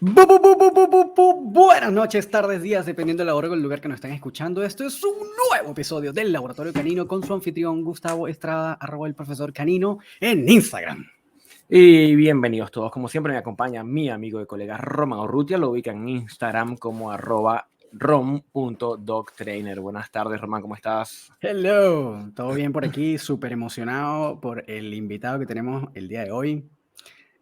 Buenas noches, tardes, días, dependiendo de la hora o el lugar que nos estén escuchando. Esto es un nuevo episodio del Laboratorio Canino con su anfitrión Gustavo Estrada, @el profesor Canino, en Instagram. Y bienvenidos todos. Como siempre me acompaña mi amigo y colega Román Urrutia. Lo ubican en Instagram como @rom.dogtrainer. Buenas tardes, Román, ¿cómo estás? Hello, todo bien por aquí, súper emocionado por el invitado que tenemos el día de hoy.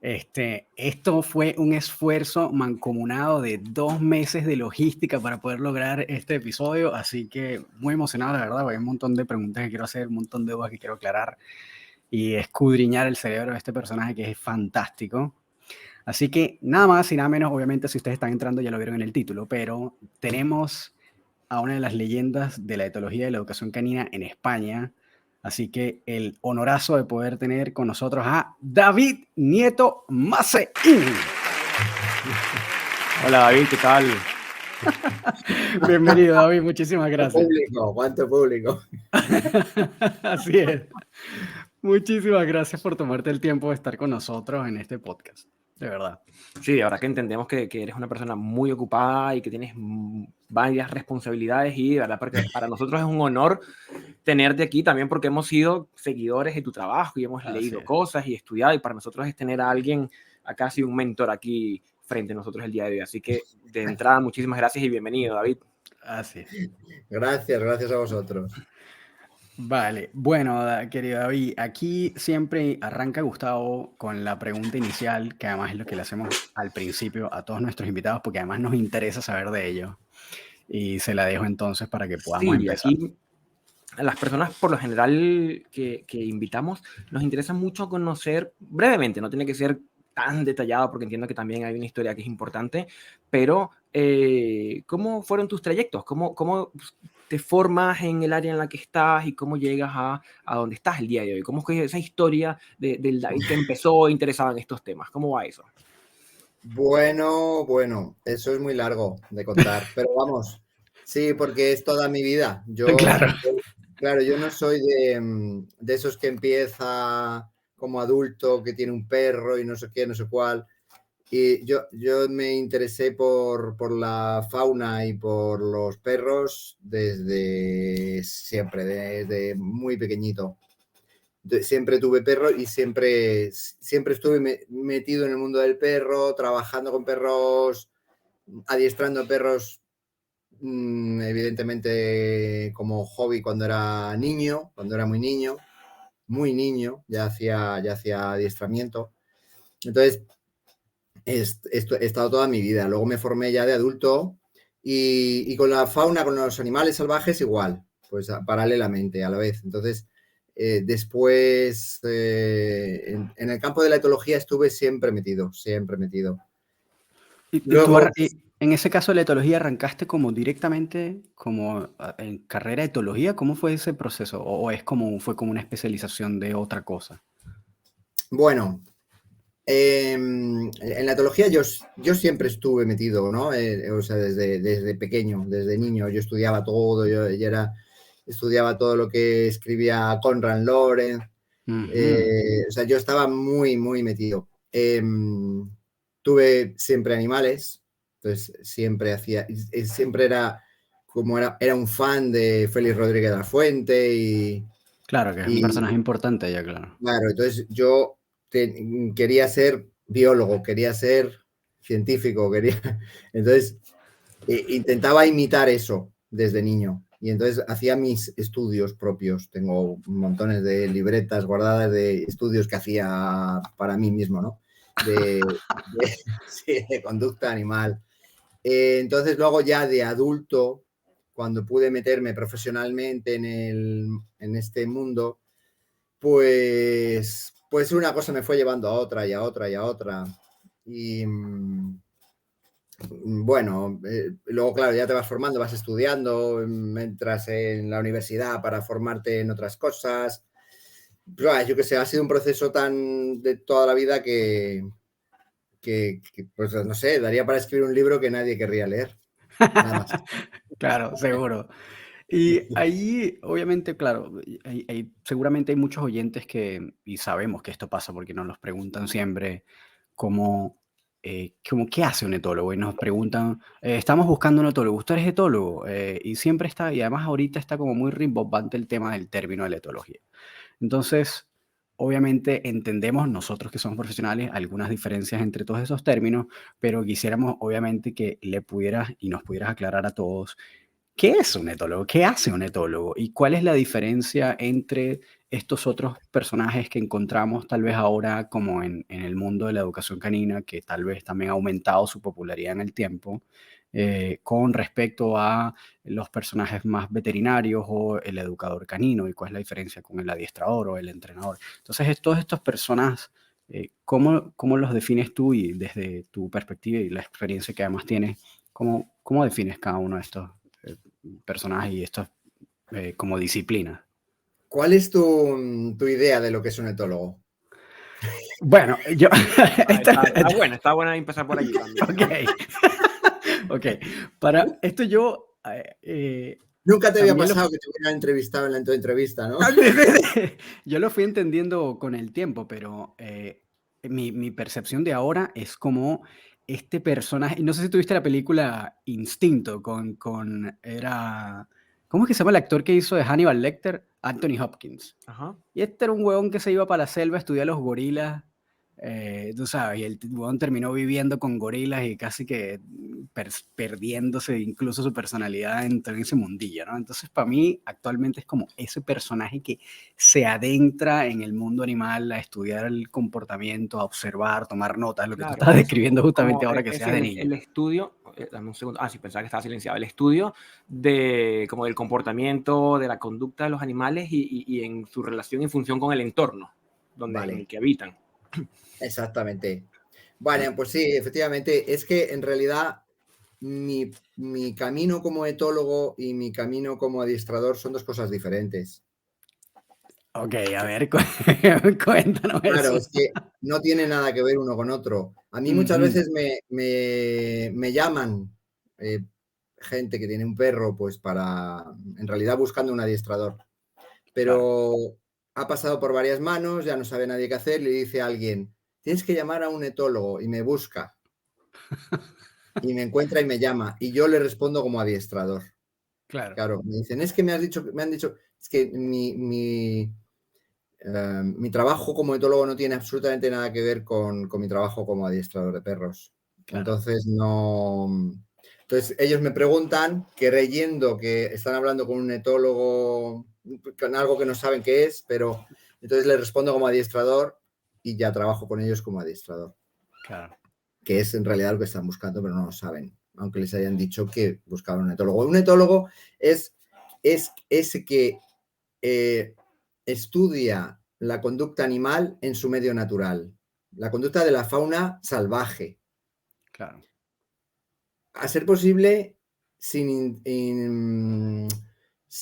Esto fue un esfuerzo mancomunado de 2 meses de logística para poder lograr este episodio, así que muy emocionado, la verdad, porque hay un montón de preguntas que quiero hacer, un montón de dudas que quiero aclarar y escudriñar el cerebro de este personaje que es fantástico. Así que nada más y nada menos, obviamente si ustedes están entrando ya lo vieron en el título, pero tenemos a una de las leyendas de la etología y la educación canina en España. Así que el honorazo de poder tener con nosotros a David Nieto Maceín. Hola, David, ¿qué tal? Bienvenido, David, muchísimas gracias. ¿Cuánto público? Así es. Muchísimas gracias por tomarte el tiempo de estar con nosotros en este podcast, de verdad. Sí, ahora que entendemos que eres una persona muy ocupada y que tienes varias responsabilidades y de verdad para nosotros es un honor tenerte aquí también porque hemos sido seguidores de tu trabajo y hemos leído cosas y estudiado, y para nosotros es tener a alguien, a casi un mentor aquí frente a nosotros el día de hoy. Así que de entrada, muchísimas gracias y bienvenido, David. Así es. Gracias a vosotros. Vale, bueno, querido David, aquí siempre arranca Gustavo con la pregunta inicial, que además es lo que le hacemos al principio a todos nuestros invitados, porque además nos interesa saber de ellos. Y se la dejo entonces para que podamos Sí, empezar. aquí a las personas por lo general que invitamos nos interesa mucho conocer brevemente, no tiene que ser tan detallado porque entiendo que también hay una historia que es importante, pero ¿cómo fueron tus trayectos? ¿Cómo te formas en el área en la que estás y cómo llegas a donde estás el día de hoy? ¿Cómo es esa historia del David que empezó interesado en estos temas? ¿Cómo va eso? Bueno, eso es muy largo de contar, pero vamos, sí, porque es toda mi vida. Claro, yo no soy de esos que empieza como adulto, que tiene un perro y no sé qué, no sé cuál. Y yo me interesé por la fauna y por los perros desde siempre, desde muy pequeñito. Siempre tuve perro y siempre estuve metido en el mundo del perro, trabajando con perros, adiestrando perros, evidentemente como hobby cuando era niño, cuando era muy niño, ya hacía adiestramiento. Entonces, he estado toda mi vida. Luego me formé ya de adulto y con la fauna, con los animales salvajes igual, pues paralelamente a la vez. Entonces, después, en el campo de la etología estuve siempre metido. Y Luego, en ese caso de la etología, ¿arrancaste como directamente como en carrera de etología? ¿Cómo fue ese proceso? ¿O fue como una especialización de otra cosa? bueno, en la etología yo siempre estuve metido, ¿no? O sea, desde pequeño, desde niño, yo estudiaba todo, estudiaba todo lo que escribía Conrad Lorenz. O sea, yo estaba muy metido. Tuve siempre animales, entonces siempre era un fan de Félix Rodríguez de la Fuente y Claro, que es un personaje importante ya, claro. claro, entonces yo quería ser biólogo, quería ser científico, entonces intentaba imitar eso desde niño. Y entonces hacía mis estudios propios. Tengo montones de libretas guardadas de estudios que hacía para mí mismo, ¿no? Sí, de conducta animal. Entonces luego ya de adulto, cuando pude meterme profesionalmente en este mundo, pues una cosa me fue llevando a otra y a otra y a otra. Y bueno, luego, claro, ya te vas formando, vas estudiando, entras en la universidad para formarte en otras cosas. Pero, yo qué sé, ha sido un proceso tan de toda la vida que, pues no sé, daría para escribir un libro que nadie querría leer. Nada más. Claro, seguro. Y ahí, obviamente, claro, seguramente hay muchos oyentes y sabemos que esto pasa porque nos los preguntan siempre, como como, ¿qué hace un etólogo? Y nos preguntan, estamos buscando un etólogo, ¿usted es etólogo? Y siempre está, y además ahorita está como muy rimbombante el tema del término de la etología. Entonces, obviamente entendemos nosotros que somos profesionales algunas diferencias entre todos esos términos, pero quisiéramos obviamente que le pudieras y nos pudieras aclarar a todos qué es un etólogo, qué hace un etólogo y cuál es la diferencia entre estos otros personajes que encontramos tal vez ahora como en el mundo de la educación canina, que tal vez también ha aumentado su popularidad en el tiempo, con respecto a los personajes más veterinarios o el educador canino y cuál es la diferencia con el adiestrador o el entrenador. Entonces, todas estas personas, ¿cómo los defines tú y desde tu perspectiva y la experiencia que además tienes, cómo defines cada uno de estos personajes y estos como disciplinas? ¿Cuál es tu idea de lo que es un etólogo? Bueno, yo... Está buena empezar por allí también. Ok, para esto yo... Nunca te había pasado que te hubieran entrevistado en tu entrevista, ¿no? Yo lo fui entendiendo con el tiempo, pero mi percepción de ahora es como este personaje, no sé si tuviste la película Instinto era, ¿cómo es que se llama el actor que hizo de Hannibal Lecter? Anthony Hopkins. Ajá. Y este era un huevón que se iba para la selva a estudiar los gorilas, tú sabes, y el huevón terminó viviendo con gorilas y casi que perdiéndose incluso su personalidad en ese mundillo, ¿no? Entonces, para mí, actualmente es como ese personaje que se adentra en el mundo animal a estudiar el comportamiento, a observar, tomar notas, lo que tú estás describiendo justamente ahora que seas de niño. El estudio, dame un segundo, sí, pensaba que estaba silenciado, el estudio como del comportamiento, de la conducta de los animales y en su relación y función con el entorno en el que habitan. Exactamente. Vale, pues sí, efectivamente, es que en realidad mi camino como etólogo y mi camino como adiestrador son dos cosas diferentes. Ok, a ver, cuéntanos eso. Claro, es que no tiene nada que ver uno con otro. A mí muchas veces me llaman gente que tiene un perro, pues en realidad buscando un adiestrador. Pero ha pasado por varias manos, ya no sabe nadie qué hacer, le dice a alguien, tienes que llamar a un etólogo y me busca. Y me encuentra y me llama. Y yo le respondo como adiestrador. Claro, me dicen, es que me han dicho, es que mi trabajo como etólogo no tiene absolutamente nada que ver con mi trabajo como adiestrador de perros. Entonces, no... Entonces, ellos me preguntan, creyendo que están hablando con un etólogo, con algo que no saben qué es, pero entonces les respondo como adiestrador y ya trabajo con ellos como adiestrador. Claro. Que es en realidad lo que están buscando, pero no lo saben, aunque les hayan dicho que buscaban un etólogo. Un etólogo es ese que estudia la conducta animal en su medio natural, la conducta de la fauna salvaje. Claro. A ser posible sin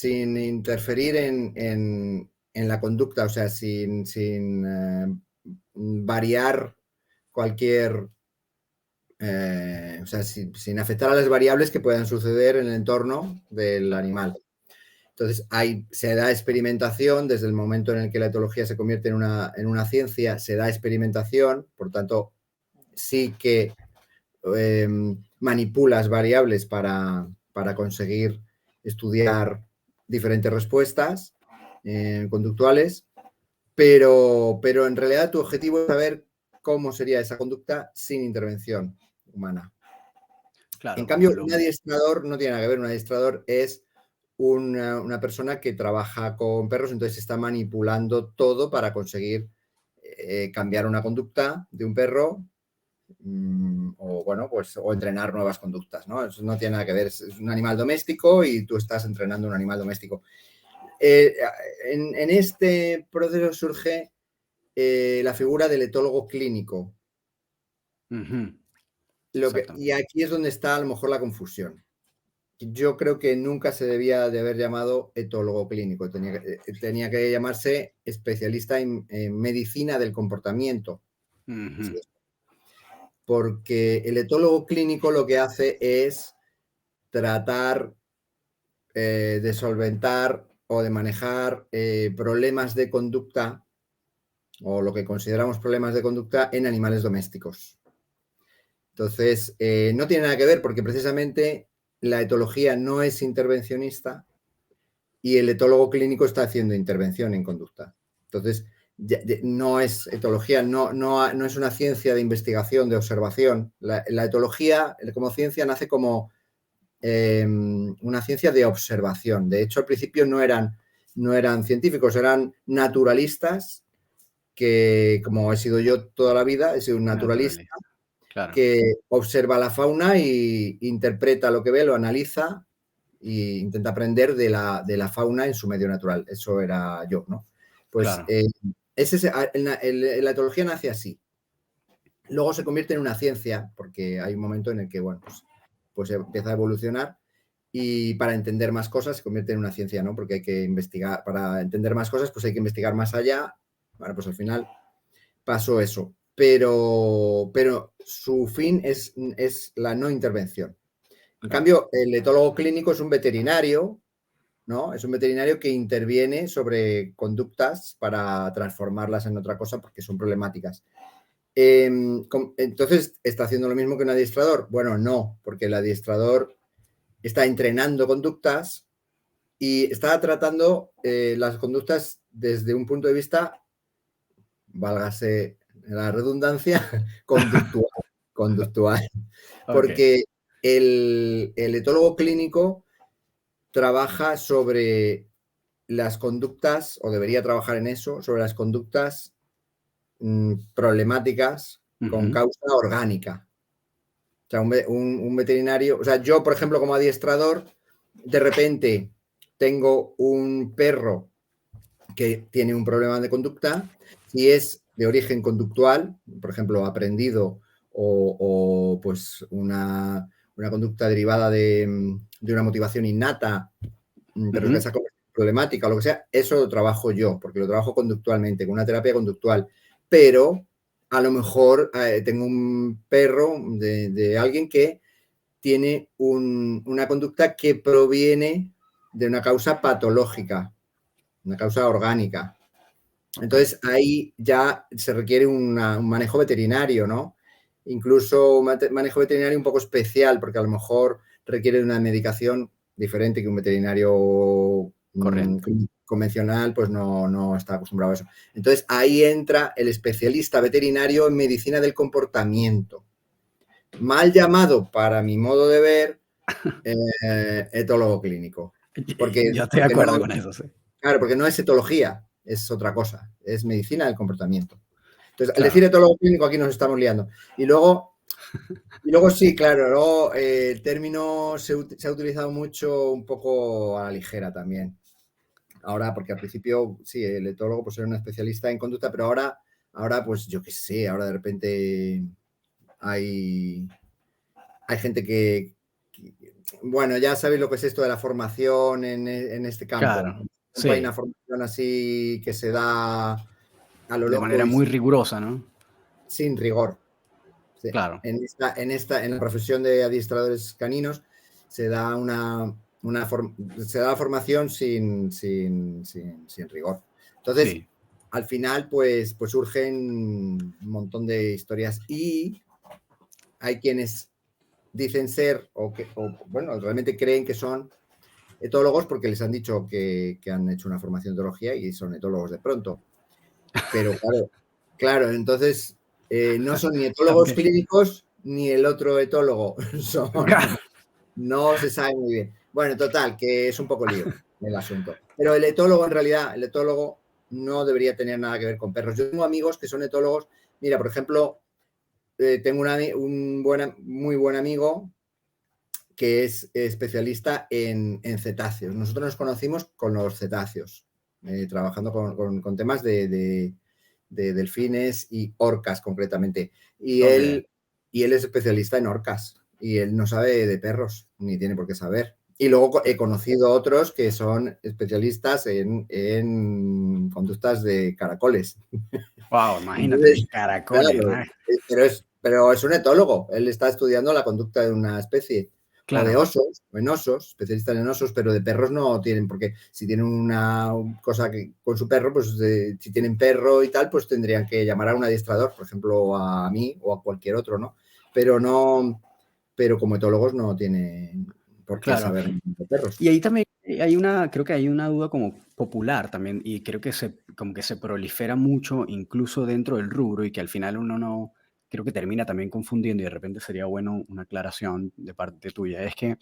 interferir en la conducta, o sea, sin variar cualquier, o sea, sin afectar a las variables que puedan suceder en el entorno del animal. Entonces, se da experimentación desde el momento en el que la etología se convierte en una ciencia, se da experimentación, por tanto, sí que manipulas variables para conseguir estudiar diferentes respuestas conductuales, pero en realidad tu objetivo es saber cómo sería esa conducta sin intervención humana. Claro, en cambio, un adiestrador no tiene nada que ver, un adiestrador es una persona que trabaja con perros, entonces está manipulando todo para conseguir cambiar una conducta de un perro o entrenar nuevas conductas, ¿no? Eso no tiene nada que ver, es un animal doméstico y tú estás entrenando un animal doméstico. En este proceso surge la figura del etólogo clínico. Y aquí es donde está a lo mejor la confusión. Yo creo que nunca se debía de haber llamado etólogo clínico, tenía que llamarse especialista en medicina del comportamiento. ¿Sí? Porque el etólogo clínico lo que hace es tratar de solventar o de manejar problemas de conducta o lo que consideramos problemas de conducta en animales domésticos. Entonces, no tiene nada que ver porque precisamente la etología no es intervencionista y el etólogo clínico está haciendo intervención en conducta. Entonces, no es etología, no es una ciencia de investigación, de observación. La etología, como ciencia, nace como una ciencia de observación. De hecho, al principio no eran científicos, eran naturalistas, que como he sido yo toda la vida, he sido un naturalista. Claro. Que observa la fauna e interpreta lo que ve, lo analiza e intenta aprender de la fauna en su medio natural. Eso era yo, ¿no? Pues claro. La etología nace así. Luego se convierte en una ciencia, porque hay un momento en el que, bueno, pues empieza a evolucionar y para entender más cosas se convierte en una ciencia, ¿no? Porque hay que investigar, para entender más cosas, pues hay que investigar más allá. Bueno, pues al final pasó eso. Pero su fin es la no intervención. En cambio, el etólogo clínico es un veterinario, ¿no? Es un veterinario que interviene sobre conductas para transformarlas en otra cosa porque son problemáticas. Entonces, ¿está haciendo lo mismo que un adiestrador? Bueno, no, porque el adiestrador está entrenando conductas y está tratando las conductas desde un punto de vista, válgase la redundancia, conductual. Porque el etólogo clínico trabaja sobre las conductas, o debería trabajar en eso, sobre las conductas problemáticas con causa orgánica. O sea, un veterinario, o sea, yo, por ejemplo, como adiestrador, de repente tengo un perro que tiene un problema de conducta, si es de origen conductual, por ejemplo, aprendido o pues una conducta derivada de una motivación innata, pero que esa problemática o lo que sea, eso lo trabajo yo, porque lo trabajo conductualmente, con una terapia conductual. Pero a lo mejor tengo un perro de alguien que tiene una conducta que proviene de una causa patológica, una causa orgánica. Entonces, ahí ya se requiere un manejo veterinario, ¿no? Incluso un manejo veterinario un poco especial, porque a lo mejor requiere de una medicación diferente que un veterinario convencional, pues no está acostumbrado a eso. Entonces, ahí entra el especialista veterinario en medicina del comportamiento. Mal llamado, para mi modo de ver, etólogo clínico. Porque, yo estoy de acuerdo con eso, sí. Claro, porque no es etología, es otra cosa, es medicina del comportamiento. Entonces, al decir etólogo clínico, aquí nos estamos liando. Y luego sí, claro, luego el término se ha utilizado mucho un poco a la ligera también. Ahora, porque al principio, sí, el etólogo pues era un especialista en conducta, pero ahora pues yo qué sé, ahora de repente hay gente que, bueno, ya sabéis lo que es esto de la formación en este campo. Claro, sí. Hay una formación así que se da a lo loco. De manera muy rigurosa, ¿no? Sin rigor. Sí. Claro. En la profesión de adiestradores caninos se da se da la formación sin rigor. Entonces, sí, al final, pues surgen un montón de historias y hay quienes dicen ser o bueno, realmente creen que son etólogos porque les han dicho que han hecho una formación de etología y son etólogos de pronto. Pero claro, entonces no son ni etólogos clínicos ni el otro etólogo. No se sabe muy bien. Bueno, total, que es un poco lío el asunto. Pero el etólogo, en realidad, el etólogo no debería tener nada que ver con perros. Yo tengo amigos que son etólogos. Mira, por ejemplo, tengo un muy buen amigo que es especialista en cetáceos. Nosotros nos conocimos con los cetáceos, trabajando con temas de delfines y orcas concretamente. Y él es especialista en orcas y él no sabe de perros, ni tiene por qué saber. Y luego he conocido otros que son especialistas en conductas de caracoles. Wow, imagínate, caracoles. Claro, pero es un etólogo. Él está estudiando la conducta de una especie. Claro. O de osos, o en osos, especialistas en osos, pero de perros no tienen, porque si tienen una cosa con su perro, pues si tienen perro y tal, pues tendrían que llamar a un adiestrador, por ejemplo, a mí o a cualquier otro, ¿no? pero como etólogos no tienen por qué saber de perros. Y ahí también creo que hay una duda como popular también, y creo que como que se prolifera mucho incluso dentro del rubro y que al final uno no, creo que termina también confundiendo y de repente sería bueno una aclaración de parte tuya. Es que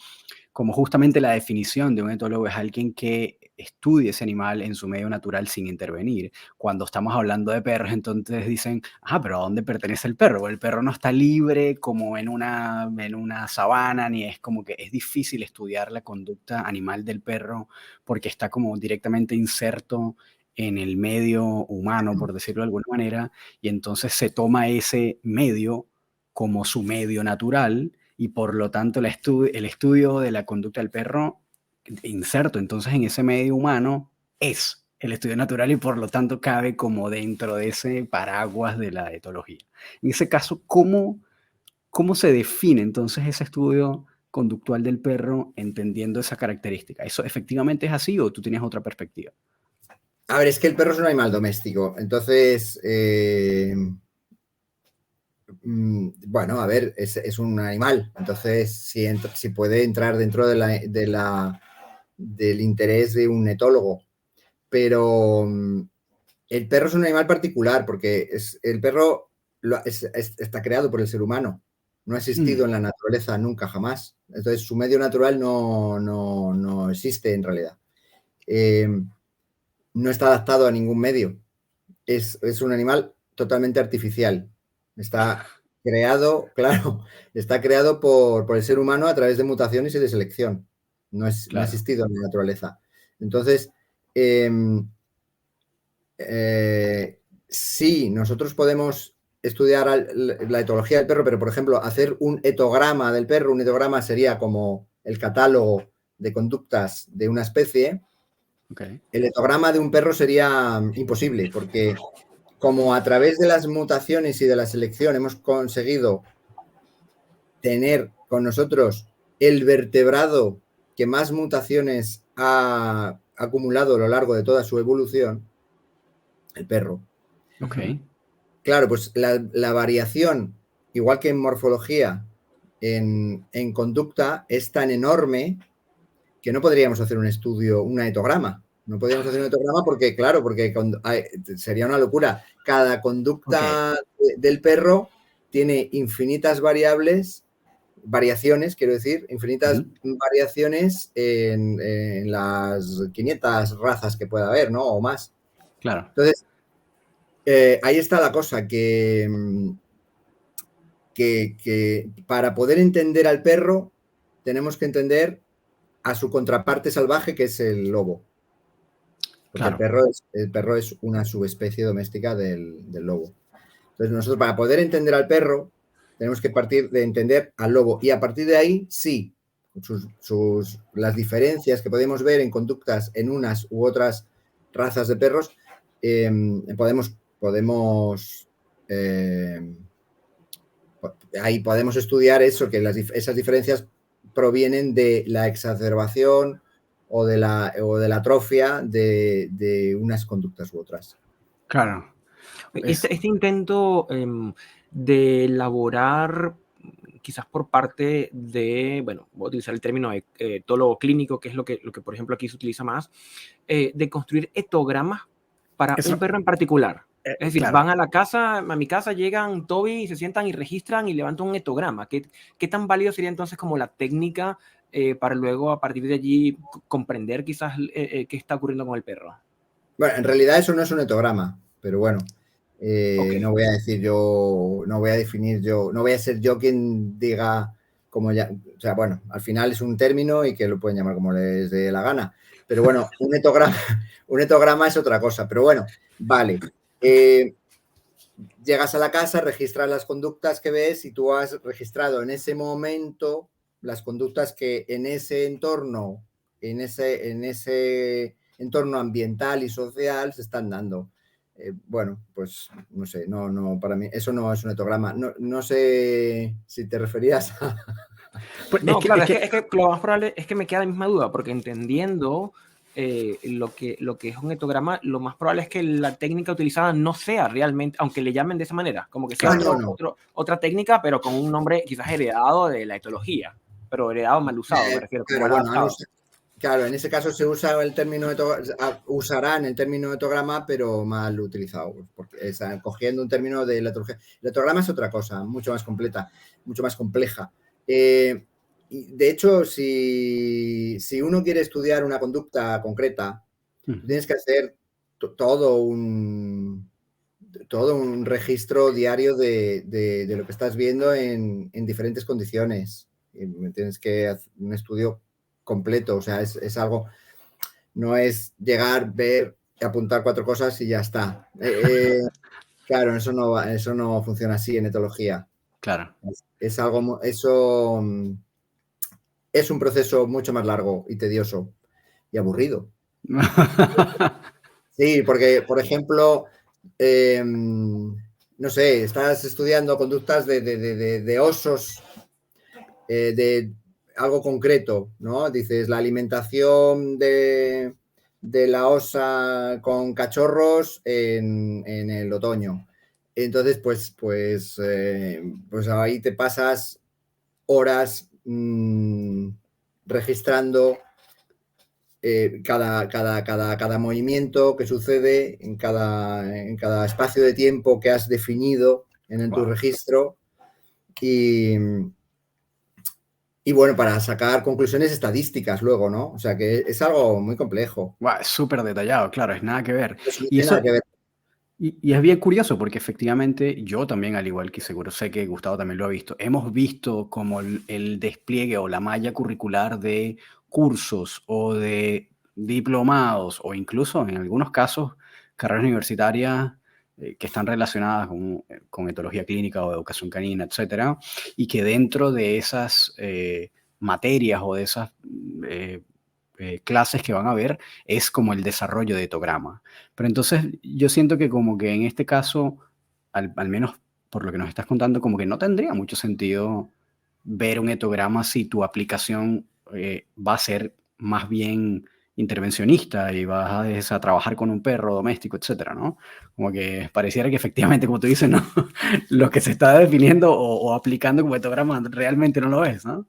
como justamente la definición de un etólogo es alguien que estudie ese animal en su medio natural sin intervenir. Cuando estamos hablando de perros, entonces dicen, pero ¿a dónde pertenece el perro? El perro no está libre como en una sabana, ni es como que es difícil estudiar la conducta animal del perro porque está como directamente inserto en el medio humano, por decirlo de alguna manera, y entonces se toma ese medio como su medio natural y por lo tanto el estudio de la conducta del perro inserto entonces en ese medio humano es el estudio natural y por lo tanto cabe como dentro de ese paraguas de la etología. En ese caso, ¿cómo se define entonces ese estudio conductual del perro entendiendo esa característica? ¿Eso efectivamente es así o tú tienes otra perspectiva? A ver, es que el perro es un animal doméstico, entonces... bueno, a ver, es un animal, entonces si puede entrar dentro del interés de un etólogo, pero el perro es un animal particular porque el perro está creado por el ser humano, no ha existido en la naturaleza nunca, jamás, entonces su medio natural no existe en realidad, no está adaptado a ningún medio, es un animal totalmente artificial, está creado, claro, está creado por el ser humano a través de mutaciones y de selección. No ha existido en la naturaleza. Entonces, sí, nosotros podemos estudiar la etología del perro, pero, por ejemplo, hacer un etograma del perro, un etograma sería como el catálogo de conductas de una especie. Okay. El etograma de un perro sería imposible, porque como a través de las mutaciones y de la selección hemos conseguido tener con nosotros el vertebrado que más mutaciones ha acumulado a lo largo de toda su evolución, el perro. Okay. Claro, pues la variación, igual que en morfología, en conducta, es tan enorme que no podríamos hacer un estudio, un etograma. No podríamos hacer un etograma porque, claro, sería una locura. Cada conducta del perro tiene infinitas variaciones, quiero decir, infinitas variaciones en las 500 razas que pueda haber, ¿no? O más. Claro. Entonces, ahí está la cosa, que para poder entender al perro tenemos que entender a su contraparte salvaje, que es el lobo. Porque el perro es una subespecie doméstica del lobo. Entonces, nosotros para poder entender al perro tenemos que partir de entender al lobo. Y a partir de ahí, sí, las diferencias que podemos ver en conductas en unas u otras razas de perros, ahí podemos estudiar eso, que esas diferencias provienen de la exacerbación o de la atrofia de unas conductas u otras. Claro. Este intento de elaborar, quizás por parte de, bueno, voy a utilizar el término etólogo clínico, que es lo que, por ejemplo, aquí se utiliza más, de construir etogramas para un perro en particular. Es decir, van a mi casa, llegan Toby y se sientan y registran y levantan un etograma. ¿Qué tan válido sería entonces como la técnica para luego a partir de allí comprender quizás qué está ocurriendo con el perro? Bueno, en realidad eso no es un etograma, pero bueno, no voy a decir yo, no voy a definir yo, no voy a ser yo quien diga como ya, o sea, bueno, al final es un término y que lo pueden llamar como les dé la gana, pero bueno, un etograma es otra cosa, pero bueno, vale. Llegas a la casa, registras las conductas que ves y tú has registrado en ese momento las conductas que en ese entorno, en ese entorno ambiental y social se están dando. Bueno, pues no sé, no, para mí eso no es un etograma. No sé si te referías a... Pues no, claro, es que lo más probable es que me queda la misma duda, porque entendiendo lo que es un etograma, lo más probable es que la técnica utilizada no sea realmente, aunque le llamen de esa manera, como que sea otra técnica, pero con un nombre quizás heredado de la etología, pero heredado mal usado, me refiero. Claro, bueno, claro, en ese caso se usa el término usarán el término etograma, pero mal utilizado, porque están cogiendo un término de la etología. El etograma es otra cosa, mucho más completa, mucho más compleja. De hecho, si uno quiere estudiar una conducta concreta, tienes que hacer todo un registro diario de lo que estás viendo en diferentes condiciones. Tienes que hacer un estudio completo, o sea, es algo, no es llegar, ver, apuntar 4 cosas y ya está. Claro, eso no funciona así en etología. Claro. Es algo, es un proceso mucho más largo y tedioso y aburrido. Sí, porque, por ejemplo, no sé, estás estudiando conductas de osos, de algo concreto, ¿no? Dices, la alimentación de la osa con cachorros en el otoño. Entonces, pues ahí te pasas horas registrando cada movimiento que sucede en cada espacio de tiempo que has definido en tu registro y bueno, para sacar conclusiones estadísticas luego, ¿no? O sea que es algo muy complejo. Es súper detallado, claro, es nada que ver. Y eso, nada que ver. Y es bien curioso porque efectivamente yo también, al igual que seguro sé que Gustavo también lo ha visto, hemos visto como el despliegue o la malla curricular de cursos o de diplomados o incluso en algunos casos carreras universitarias que están relacionadas con etología clínica o educación canina, etcétera, y que dentro de esas materias o de esas clases que van a ver es como el desarrollo de etograma. Pero entonces yo siento que como que en este caso, al menos por lo que nos estás contando, como que no tendría mucho sentido ver un etograma si tu aplicación va a ser más bien intervencionista y vas a trabajar con un perro doméstico, etcétera, ¿no? Como que pareciera que efectivamente, como tú dices, ¿no? Lo que se está definiendo o aplicando como etograma realmente no lo es, ¿no?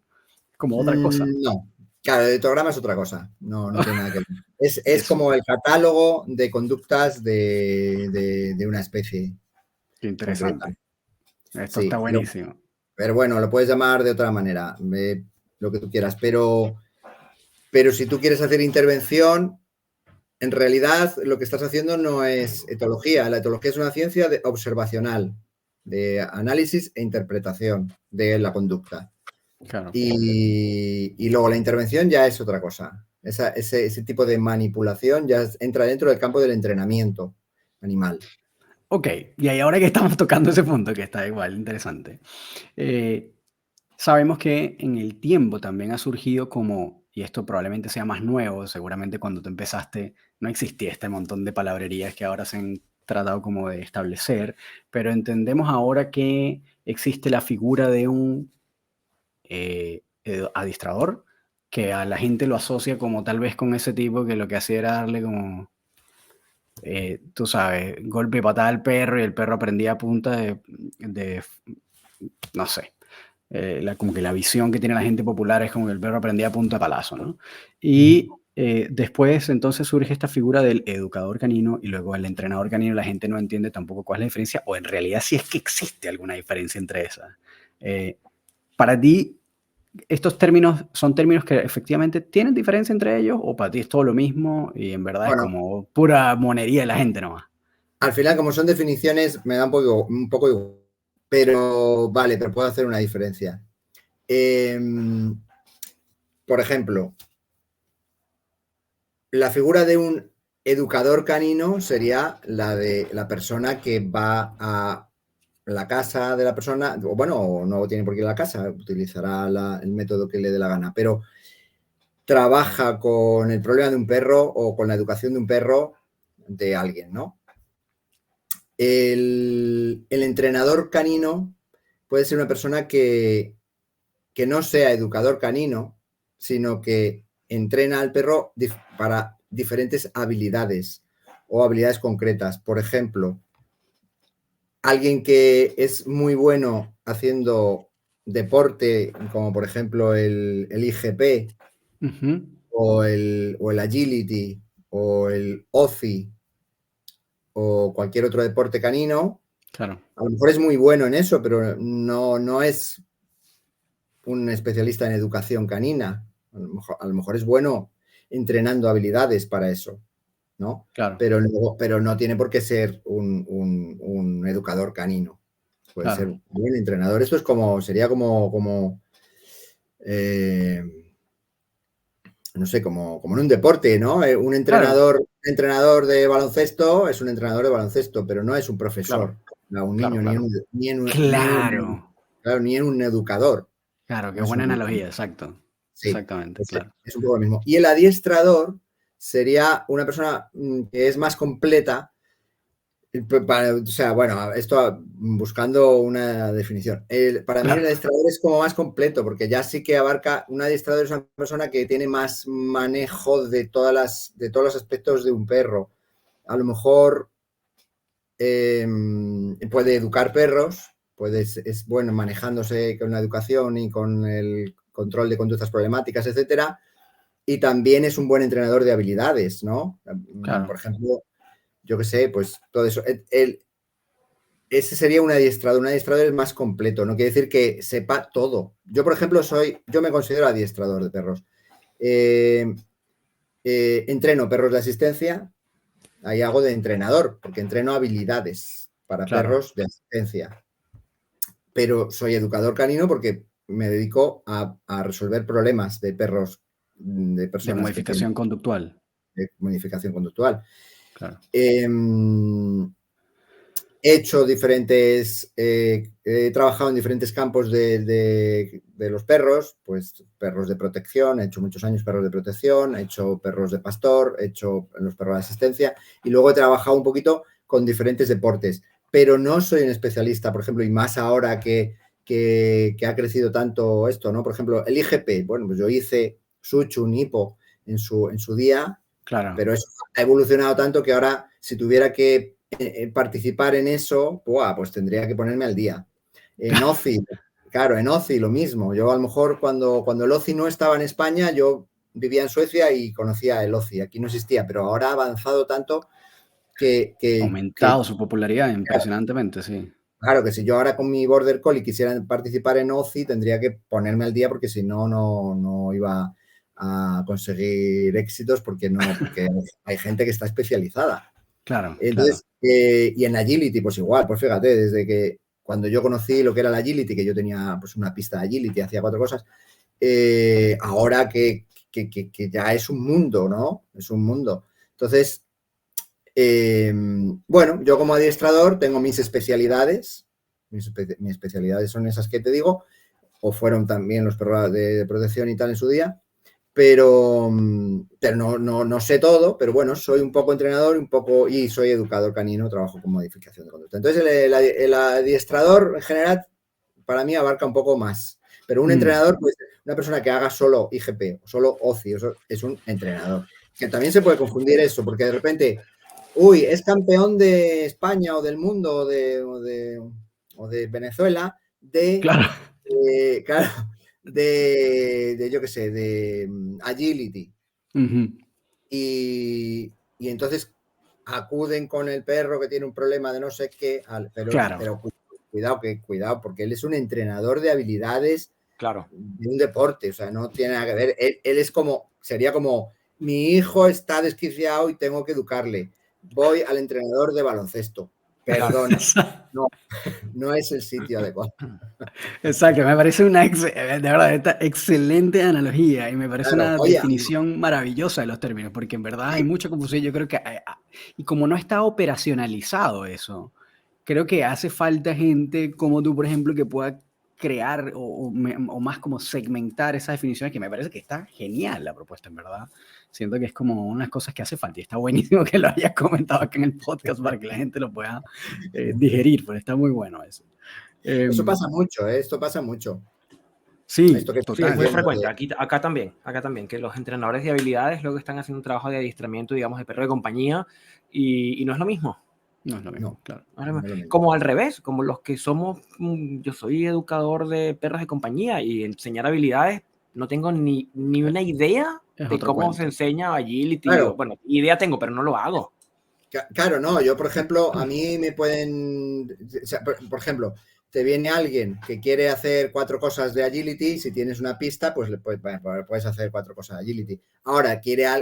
Como otra cosa. No, claro, el etograma es otra cosa, no tiene nada que ver. Es como el catálogo de conductas de una especie. Qué interesante. Concreta. Esto está buenísimo. Pero bueno, lo puedes llamar de otra manera, lo que tú quieras. Pero si tú quieres hacer intervención, en realidad lo que estás haciendo no es etología. La etología es una ciencia observacional, de análisis e interpretación de la conducta. Claro. Y luego la intervención ya es otra cosa. Ese tipo de manipulación ya entra dentro del campo del entrenamiento animal. Ok, y ahí ahora que estamos tocando ese punto, que está igual interesante, sabemos que en el tiempo también ha surgido como, y esto probablemente sea más nuevo, seguramente cuando tú empezaste no existía este montón de palabrerías que ahora se han tratado como de establecer, pero entendemos ahora que existe la figura de un adiestrador, que a la gente lo asocia como tal vez con ese tipo que lo que hacía era darle como... tú sabes, golpe y patada al perro y el perro aprendía a punta de no sé, como que la visión que tiene la gente popular es como que el perro aprendía a punta de palazo, ¿no? Y después entonces surge esta figura del educador canino y luego el entrenador canino. La gente no entiende tampoco cuál es la diferencia o en realidad si es que existe alguna diferencia entre esas. Para ti, ¿estos términos son términos que efectivamente tienen diferencia entre ellos o para ti es todo lo mismo y en verdad es como pura monería de la gente nomás? Al final, como son definiciones, me da un poco igual, pero vale, pero puedo hacer una diferencia. Por ejemplo, la figura de un educador canino sería la de la persona que va a la casa de la persona, o bueno, no tiene por qué ir a la casa, utilizará el método que le dé la gana, pero trabaja con el problema de un perro o con la educación de un perro de alguien, ¿no? El entrenador canino puede ser una persona que no sea educador canino, sino que entrena al perro para diferentes habilidades o habilidades concretas. Por ejemplo, alguien que es muy bueno haciendo deporte, como por ejemplo el IGP, o el Agility, o el OCI, o cualquier otro deporte canino, claro, a lo mejor es muy bueno en eso, pero no es un especialista en educación canina. A lo mejor es bueno entrenando habilidades para eso, ¿no? claro, Pero no tiene por qué ser un educador canino. Puede claro. ser un buen entrenador. Esto es sería como no sé, como en un deporte, ¿no? Un Claro, entrenador de baloncesto es un entrenador de baloncesto, pero no es un profesor, claro, a un claro, niño, claro. Claro, claro, ni en un educador. claro, qué No es buena un analogía, educador. exacto. Sí, Exactamente, claro. es un poco lo mismo. Y el adiestrador sería una persona que es más completa. O sea, bueno, esto buscando una definición. Para mí el Claro, adiestrador es como más completo, porque ya sí que abarca, un adiestrador es una persona que tiene más manejo de todos los aspectos de un perro. A lo mejor puede educar perros, es bueno manejándose con la educación y con el control de conductas problemáticas, etcétera. Y también es un buen entrenador de habilidades, ¿no? claro, Por ejemplo, yo qué sé, pues todo eso. Ese sería un adiestrador. Un adiestrador es más completo, no quiere decir que sepa todo. Yo, por ejemplo, yo me considero adiestrador de perros. Entreno perros de asistencia, ahí hago de entrenador, porque entreno habilidades para claro. perros de asistencia. Pero soy educador canino porque me dedico a resolver problemas de perros, de De personas que tienen modificación conductual. modificación conductual. Claro, He trabajado en diferentes campos de los perros, pues perros de protección, he hecho muchos años perros de protección, he hecho perros de pastor, he hecho los perros de asistencia y luego he trabajado un poquito con diferentes deportes, pero no soy un especialista, por ejemplo, y más ahora que ha crecido tanto esto, ¿no? Por ejemplo, el IGP, bueno, pues yo hice Suchun, Hippo en su día, claro. pero eso ha evolucionado tanto que ahora si tuviera que participar en eso, pues tendría que ponerme al día. En OCI, claro, en OCI lo mismo. Yo a lo mejor cuando el OCI no estaba en España, yo vivía en Suecia y conocía el OCI. Aquí no existía, pero ahora ha avanzado tanto que Aumentado su popularidad impresionantemente, sí. claro, que si yo ahora con mi Border Collie quisiera participar en OCI, tendría que ponerme al día porque si no, no iba a conseguir éxitos porque hay gente que está especializada. Claro, claro. Entonces, y en Agility, pues igual, pues fíjate, desde que cuando yo conocí lo que era la Agility, que yo tenía pues una pista de Agility, hacía 4 cosas, ahora que ya es un mundo, ¿no? Es un mundo. Entonces, bueno, yo como adiestrador tengo mis especialidades, mis especialidades son esas que te digo, o fueron también los perros de protección y tal en su día, pero no sé todo, pero bueno, soy un poco entrenador y soy educador canino, trabajo con modificación de conducta. Entonces, el adiestrador en general, para mí, abarca un poco más. Pero un entrenador, pues una persona que haga solo IGP, solo OCI, es un entrenador. Que también se puede confundir eso, porque de repente, es campeón de España o del mundo o de Venezuela Claro. claro, yo qué sé, de agility. Y entonces acuden con el perro que tiene un problema de no sé qué, Claro, pero cuidado, porque él es un entrenador de habilidades claro. de un deporte, o sea, no tiene nada que ver. Él sería como, mi hijo está desquiciado y tengo que educarle. Voy al entrenador de baloncesto. Perdona, no es el sitio adecuado. exacto, me parece de verdad, esta excelente analogía y me parece Claro, una oye, definición maravillosa de los términos, porque en verdad hay sí, mucha confusión. Yo creo que, y como no está operacionalizado eso, creo que hace falta gente como tú, por ejemplo, que pueda crear o más como segmentar esas definiciones, que me parece que está genial la propuesta, en verdad. Siento que es como unas cosas que hace falta y está buenísimo que lo hayas comentado aquí en el podcast para que la gente lo pueda digerir, pero está muy bueno eso. eso Em, pasa mucho, esto pasa mucho. Sí, Esto que total. Muy frecuente. Acá también, que los entrenadores de habilidades luego están haciendo un trabajo de adiestramiento, digamos, de perro de compañía y no es lo mismo. No es lo mismo, No, claro. No es lo mismo. Como al revés, como los que somos, yo soy educador de perros de compañía y enseñar habilidades, no tengo ni una idea de cómo se enseña agility. Claro. Bueno, idea tengo, pero no lo hago. Claro, no, yo por ejemplo, a mí me pueden, o sea, por ejemplo, te viene alguien que quiere hacer 4 cosas de agility, si tienes una pista, pues puedes hacer 4 cosas de agility. Ahora,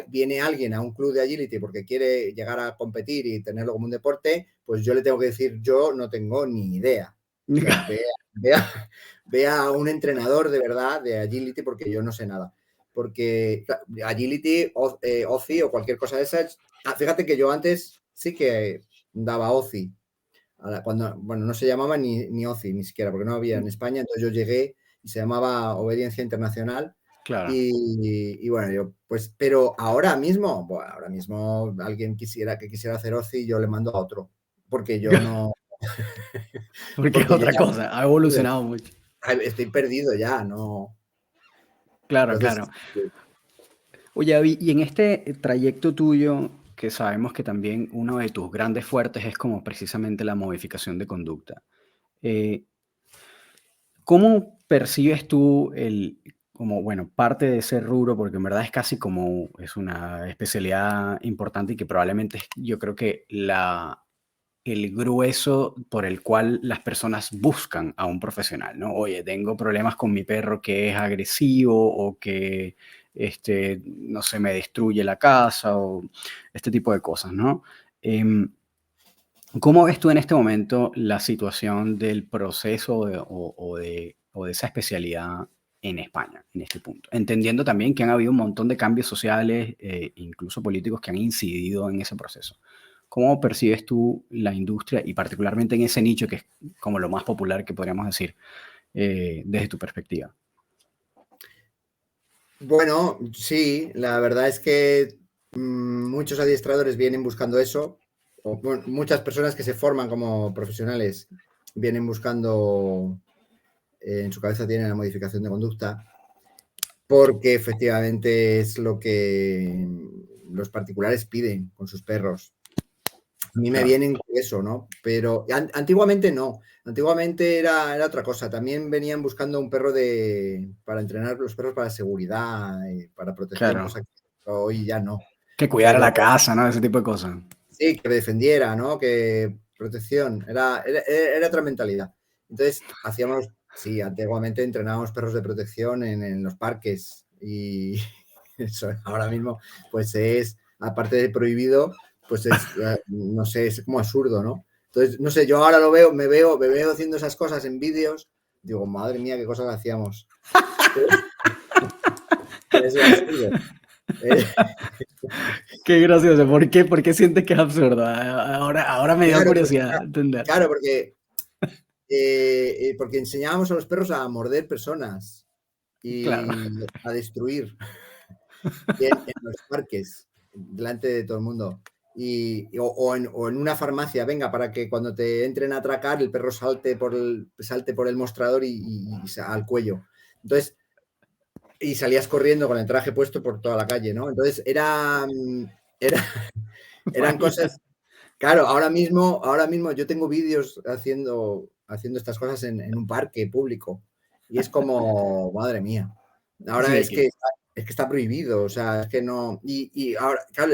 viene alguien a un club de agility porque quiere llegar a competir y tenerlo como un deporte, pues yo le tengo que decir, yo no tengo ni idea. O sea, vea a un entrenador de verdad de agility porque yo no sé nada. Porque agility, OCI o cualquier cosa de esas. Fíjate que yo antes sí que daba OCI. Bueno, no se llamaba ni OCI ni siquiera, porque no había en España. Entonces yo llegué y se llamaba Obediencia Internacional. Claro. Y bueno, yo pues, pero ahora mismo alguien quisiera hacer OCI, yo le mando a otro. Porque yo no. Porque es otra cosa, ha evolucionado mucho. Estoy perdido ya, no. Claro, Entonces, claro. Oye, Avi, y en este trayecto tuyo, que sabemos que también uno de tus grandes fuertes es como precisamente la modificación de conducta, ¿cómo percibes tú como, bueno, parte de ese rubro, porque en verdad es casi como, es una especialidad importante y que probablemente yo creo que el grueso por el cual las personas buscan a un profesional, ¿no? Oye, tengo problemas con mi perro que es agresivo o que, no sé, me destruye la casa o este tipo de cosas, ¿no? ¿Cómo ves tú en este momento la situación del proceso o de esa especialidad en España, en este punto? Entendiendo también que han habido un montón de cambios sociales, incluso políticos, que han incidido en ese proceso. ¿Cómo percibes tú la industria y particularmente en ese nicho que es como lo más popular que podríamos decir desde tu perspectiva? Bueno, sí, la verdad es que muchos adiestradores vienen buscando eso. Bueno, muchas personas que se forman como profesionales vienen buscando, en su cabeza tienen la modificación de conducta, porque efectivamente es lo que los particulares piden con sus perros. A mí me vienen con eso, ¿no? Pero antiguamente no. Antiguamente era otra cosa. También venían buscando un perro para entrenar los perros para seguridad, para protección, cosa que hoy ya no. Que cuidara la casa, ¿no? Ese tipo de cosas. Sí, que defendiera, ¿no? Que protección. Era otra mentalidad. Entonces, antiguamente entrenábamos perros de protección en los parques y eso ahora mismo, pues aparte de prohibido, pues no sé, es como absurdo, ¿no? Entonces, no sé, yo ahora me veo haciendo esas cosas en vídeos, digo, madre mía, qué cosas hacíamos. Es absurdo. Qué gracioso. ¿Por qué? ¿Por qué sientes que es absurdo? Ahora me dio curiosidad entender. Claro, porque enseñábamos a los perros a morder personas y a destruir en los parques, delante de todo el mundo. O en una farmacia, venga, para que cuando te entren a atracar el perro salte por el mostrador y al cuello. Entonces, y salías corriendo con el traje puesto por toda la calle, ¿no? Entonces eran cosas. Claro, ahora mismo yo tengo vídeos haciendo estas cosas en un parque público y es como, madre mía. Ahora Sí, es que está prohibido, o sea, es que no. Y ahora, claro,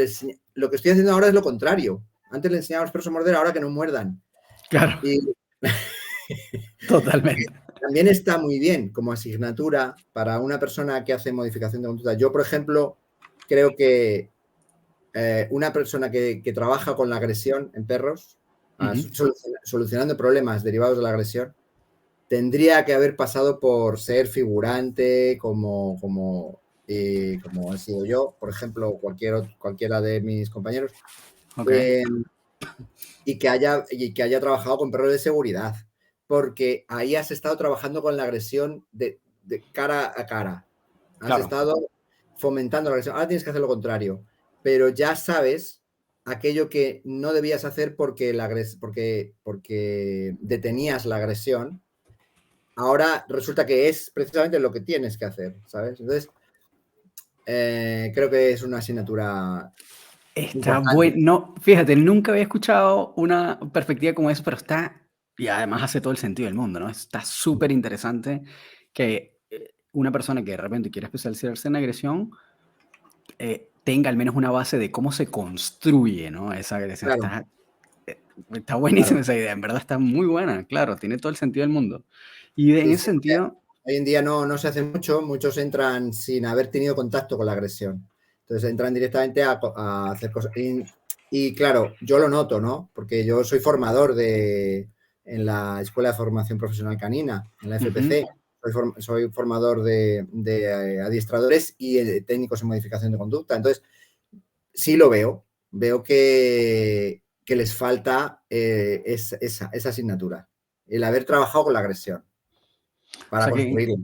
lo que estoy haciendo ahora es lo contrario. Antes le enseñaba a los perros a morder, ahora que no muerdan. claro. Y Totalmente. también está muy bien como asignatura para una persona que hace modificación de conducta. Yo, por ejemplo, creo que una persona que trabaja con la agresión en perros, solucionando problemas derivados de la agresión, tendría que haber pasado por ser figurante, como he sido yo, por ejemplo, o cualquiera de mis compañeros, Okay. y que haya trabajado con perros de seguridad, porque ahí has estado trabajando con la agresión de cara a cara. Has estado fomentando la agresión. Ahora tienes que hacer lo contrario, pero ya sabes aquello que no debías hacer porque detenías la agresión ahora resulta que es precisamente lo que tienes que hacer, ¿sabes? Entonces, creo que es una asignatura Está importante. bueno. No, fíjate, nunca había escuchado una perspectiva como esa, pero está, y además hace todo el sentido del mundo, ¿no? Está súper interesante que una persona que de repente quiere especializarse en agresión tenga al menos una base de cómo se construye, ¿no? Esa agresión. Claro, Está claro. buenísima esa idea, en verdad está muy buena, claro, tiene todo el sentido del mundo. Y en Sí, ese sí, porque sentido, hoy en día no se hace mucho, muchos entran sin haber tenido contacto con la agresión. Entonces entran directamente a hacer cosas. Y claro, yo lo noto, ¿no? Porque yo soy formador en la Escuela de Formación Profesional Canina, en la FPC. Soy formador de adiestradores y técnicos en modificación de conducta. Entonces, sí lo veo. Veo que les falta esa asignatura, el haber trabajado con la agresión o para sea que, construirlo.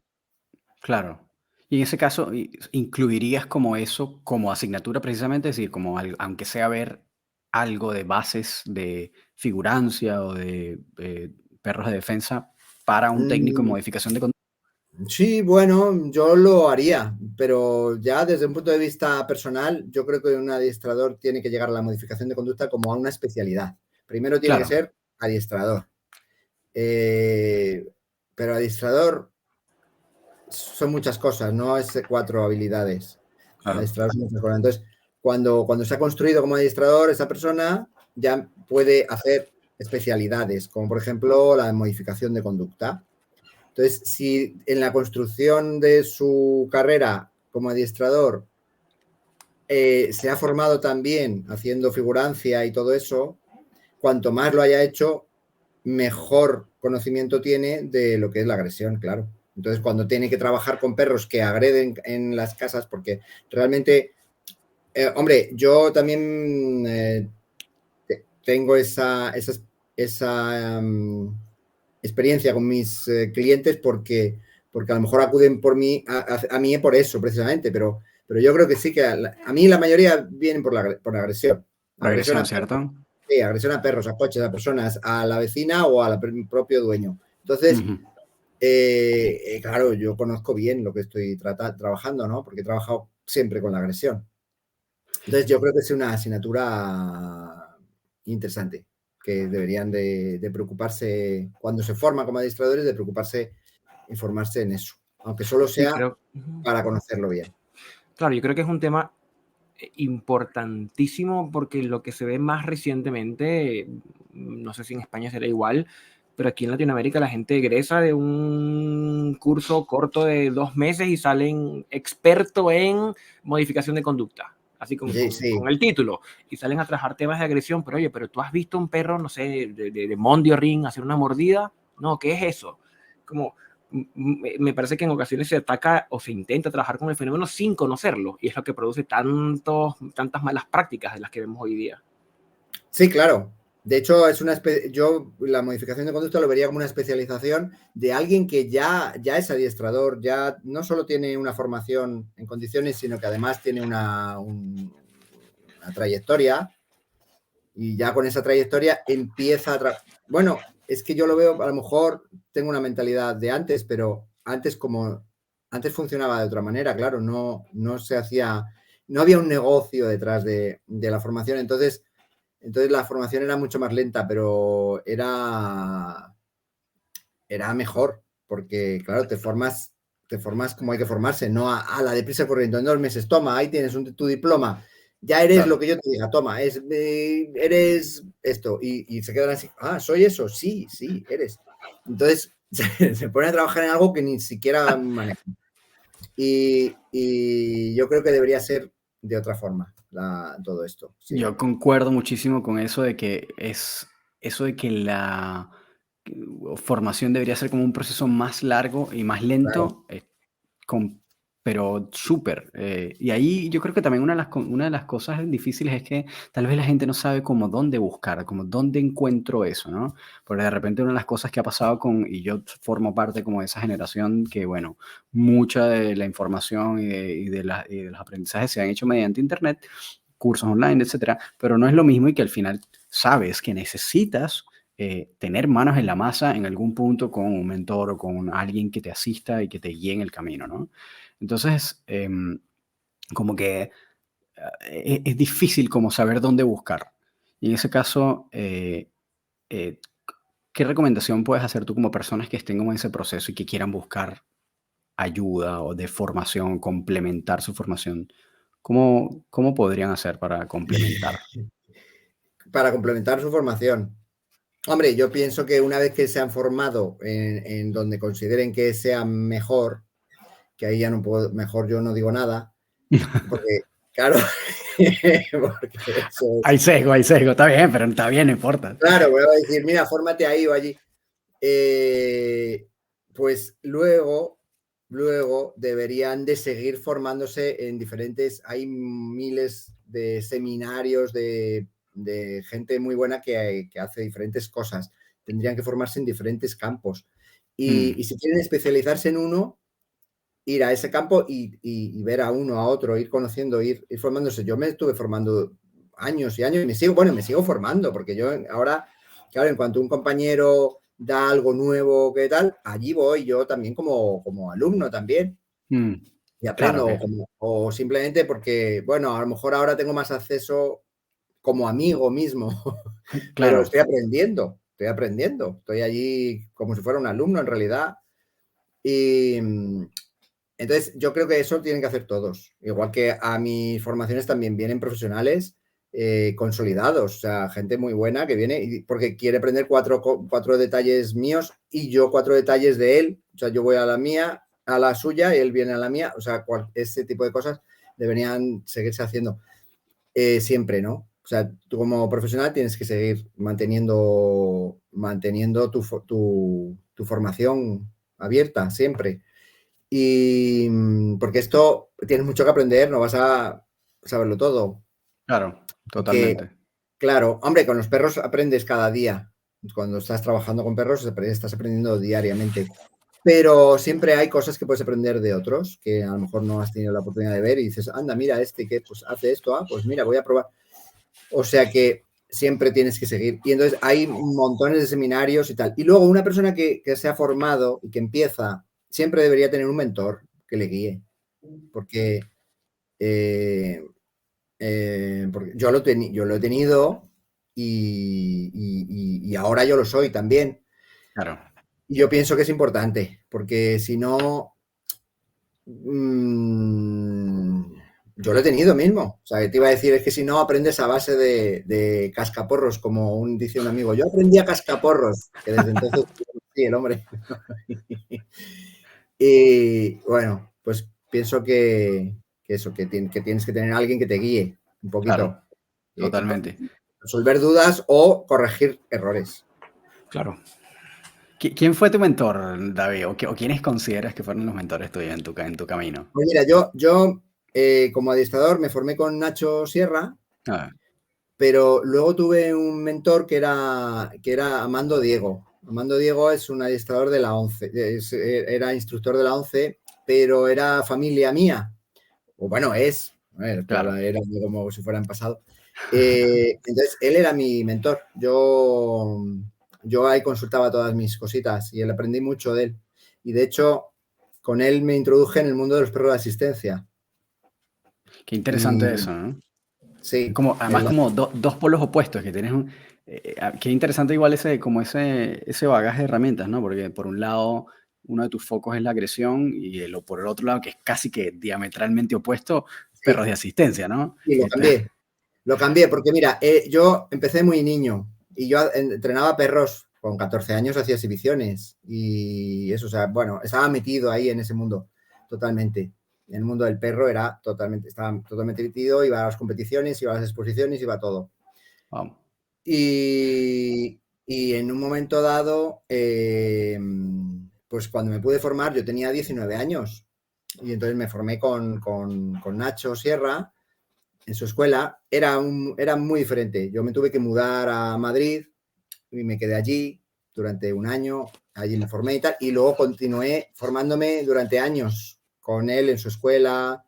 claro, y en ese caso, ¿incluirías como eso como asignatura precisamente? Es decir, como aunque sea ver algo de bases de figurancia o de perros de defensa para un técnico en Mm, modificación de conducta. sí, bueno, yo lo haría, pero ya desde un punto de vista personal, yo creo que un adiestrador tiene que llegar a la modificación de conducta como a una especialidad. Primero tiene que Claro, ser adiestrador. Eh, pero adiestrador son muchas cosas, no es 4 habilidades. claro. Adiestrador son muchas cosas. Entonces, cuando se ha construido como adiestrador, esa persona ya puede hacer especialidades, como por ejemplo la modificación de conducta. Entonces, si en la construcción de su carrera como adiestrador se ha formado también haciendo figurancia y todo eso, cuanto más lo haya hecho, mejor conocimiento tiene de lo que es la agresión, claro. Entonces, cuando tiene que trabajar con perros que agreden en las casas, porque realmente, hombre, yo también tengo esa experiencia con mis clientes porque a lo mejor acuden a mí por eso, precisamente, pero yo creo que sí que a mí la mayoría vienen por la agresión. Por Agresión agresión, a perros. ¿cierto? Sí, agresión a perros, a coches, a personas, a la vecina o al propio dueño. Entonces, Ujú. claro, yo conozco bien lo que estoy trabajando, ¿no? Porque he trabajado siempre con la agresión. Entonces, yo creo que es una asignatura interesante que deberían de preocuparse cuando se forman como administradores, de preocuparse en formarse en eso, aunque solo Sí, sea creo. para conocerlo bien. Claro, yo creo que es un tema importantísimo porque lo que se ve más recientemente, no sé si en España será igual, pero aquí en Latinoamérica la gente egresa de un curso corto de 2 meses y salen experto en modificación de conducta, así Sí, sí. con el título, y salen a trabajar temas de agresión, pero oye, pero tú has visto un perro, no sé, de Mondio Ring hacer una mordida, no, ¿qué es eso? Como, me parece que en ocasiones se ataca o se intenta trabajar con el fenómeno sin conocerlo, y es lo que produce tantas malas prácticas de las que vemos hoy día. Sí, claro. De hecho, yo la modificación de conducta lo vería como una especialización de alguien que ya es adiestrador, ya no solo tiene una formación en condiciones, sino que además tiene una trayectoria y ya con esa trayectoria empieza bueno, es que yo lo veo, a lo mejor tengo una mentalidad de antes, pero antes funcionaba de otra manera, claro, no se hacía, no había un negocio detrás de la formación, entonces la formación era mucho más lenta, pero era mejor, porque claro, te formas como hay que formarse, no a la deprisa corriendo en 2 meses, toma, ahí tienes tu diploma, ya eres Claro. lo que yo te diga, toma, eres esto, y se quedan así, soy eso, sí, eres. Entonces se ponen a trabajar en algo que ni siquiera manejan. Y yo creo que debería ser de otra forma todo esto, sí. Yo concuerdo muchísimo con eso de que eso de que la formación debería ser como un proceso más largo y más Claro, lento, pero súper. Y ahí yo creo que también una de las cosas difíciles es que tal vez la gente no sabe como dónde buscar, como dónde encuentro eso, ¿no? Porque de repente una de las cosas que ha pasado y yo formo parte como de esa generación que, bueno, mucha de la información y de los aprendizajes se han hecho mediante Internet, cursos online, etcétera, pero no es lo mismo y que al final sabes que necesitas tener manos en la masa en algún punto con un mentor o con alguien que te asista y que te guíe en el camino, ¿no? Entonces, como que es difícil como saber dónde buscar. Y en ese caso, eh, ¿qué recomendación puedes hacer tú como personas que estén como en ese proceso y que quieran buscar ayuda o de formación, complementar su formación? ¿Cómo podrían hacer para complementar? Para complementar su formación. Hombre, yo pienso que una vez que se han formado en donde consideren que sea mejor, que ahí ya no puedo, mejor yo no digo nada, porque, claro, porque eso es. Hay sesgo, está bien, pero está bien, no importa. Claro, voy a decir, mira, fórmate ahí o allí. Pues luego deberían de seguir formándose en diferentes, hay miles de seminarios de gente muy buena que hace diferentes cosas. Tendrían que formarse en diferentes campos. Y si quieren especializarse en uno, ir a ese campo y ver a uno, a otro, ir conociendo, ir formándose. Yo me estuve formando años y años y me sigo formando, porque yo ahora, claro, en cuanto un compañero da algo nuevo, ¿qué tal? Allí voy yo también como alumno también y Claro aprendo, que, o simplemente porque, bueno, a lo mejor ahora tengo más acceso como amigo mismo, pero claro, estoy aprendiendo, estoy allí como si fuera un alumno en realidad. Y entonces yo creo que eso tienen que hacer todos, igual que a mis formaciones también vienen profesionales consolidados, o sea, gente muy buena que viene porque quiere aprender cuatro detalles míos y yo 4 detalles de él, o sea, yo voy a la mía, a la suya y él viene a la mía, o sea, ese tipo de cosas deberían seguirse haciendo siempre, ¿no? O sea, tú como profesional tienes que seguir manteniendo tu formación abierta siempre. Y porque esto tienes mucho que aprender, no vas a saberlo todo. claro, Porque, totalmente. claro, hombre, con los perros aprendes cada día. Cuando estás trabajando con perros, estás aprendiendo diariamente. Pero siempre hay cosas que puedes aprender de otros que a lo mejor no has tenido la oportunidad de ver y dices, anda, mira, que pues hace esto, pues mira, voy a probar. O sea que siempre tienes que seguir. Y entonces hay montones de seminarios y tal. Y luego una persona que se ha formado y que empieza, siempre debería tener un mentor que le guíe. Porque, porque yo lo he tenido y ahora yo lo soy también. Claro. Y yo pienso que es importante, porque si no, yo lo he tenido mismo. O sea, te iba a decir, es que si no aprendes a base de cascaporros, como dice un amigo. Yo aprendí a cascaporros, que desde entonces sí, el hombre. Y bueno, pues pienso que eso, que tienes que tener a alguien que te guíe un Claro, poquito. totalmente. Resolver dudas o corregir errores. Claro. ¿Quién fue tu mentor, David? ¿O quiénes consideras que fueron los mentores tuyos en tu camino? Pues mira, yo como adiestrador me formé con Nacho Sierra, Ah, pero luego tuve un mentor que era Amando Diego. Amando Diego es un adiestrador de la ONCE, era instructor de la ONCE, pero era familia mía. O bueno, claro, era como si fuera en pasado. Entonces, él era mi mentor. Yo ahí consultaba todas mis cositas y él aprendí mucho de él. Y de hecho, con él me introduje en el mundo de los perros de asistencia. qué interesante Y eso, ¿no? sí, Además como dos polos opuestos, que tienes qué interesante igual ese bagaje de herramientas, ¿no? Porque por un lado, uno de tus focos es la agresión y por el otro lado, que es casi que diametralmente opuesto, perros sí, de asistencia, ¿no? y lo cambié. Lo cambié porque, mira, yo empecé muy niño y yo entrenaba perros con 14 años, hacía exhibiciones y eso, o sea, bueno, estaba metido ahí en ese mundo totalmente. En el mundo del perro estaba totalmente metido, iba a las competiciones, iba a las exposiciones, iba a todo. Vamos, Y en un momento dado, pues cuando me pude formar, yo tenía 19 años y entonces me formé con Nacho Sierra en su escuela. Era muy diferente. Yo me tuve que mudar a Madrid y me quedé allí durante un año, allí me formé y tal, y luego continué formándome durante años con él en su escuela.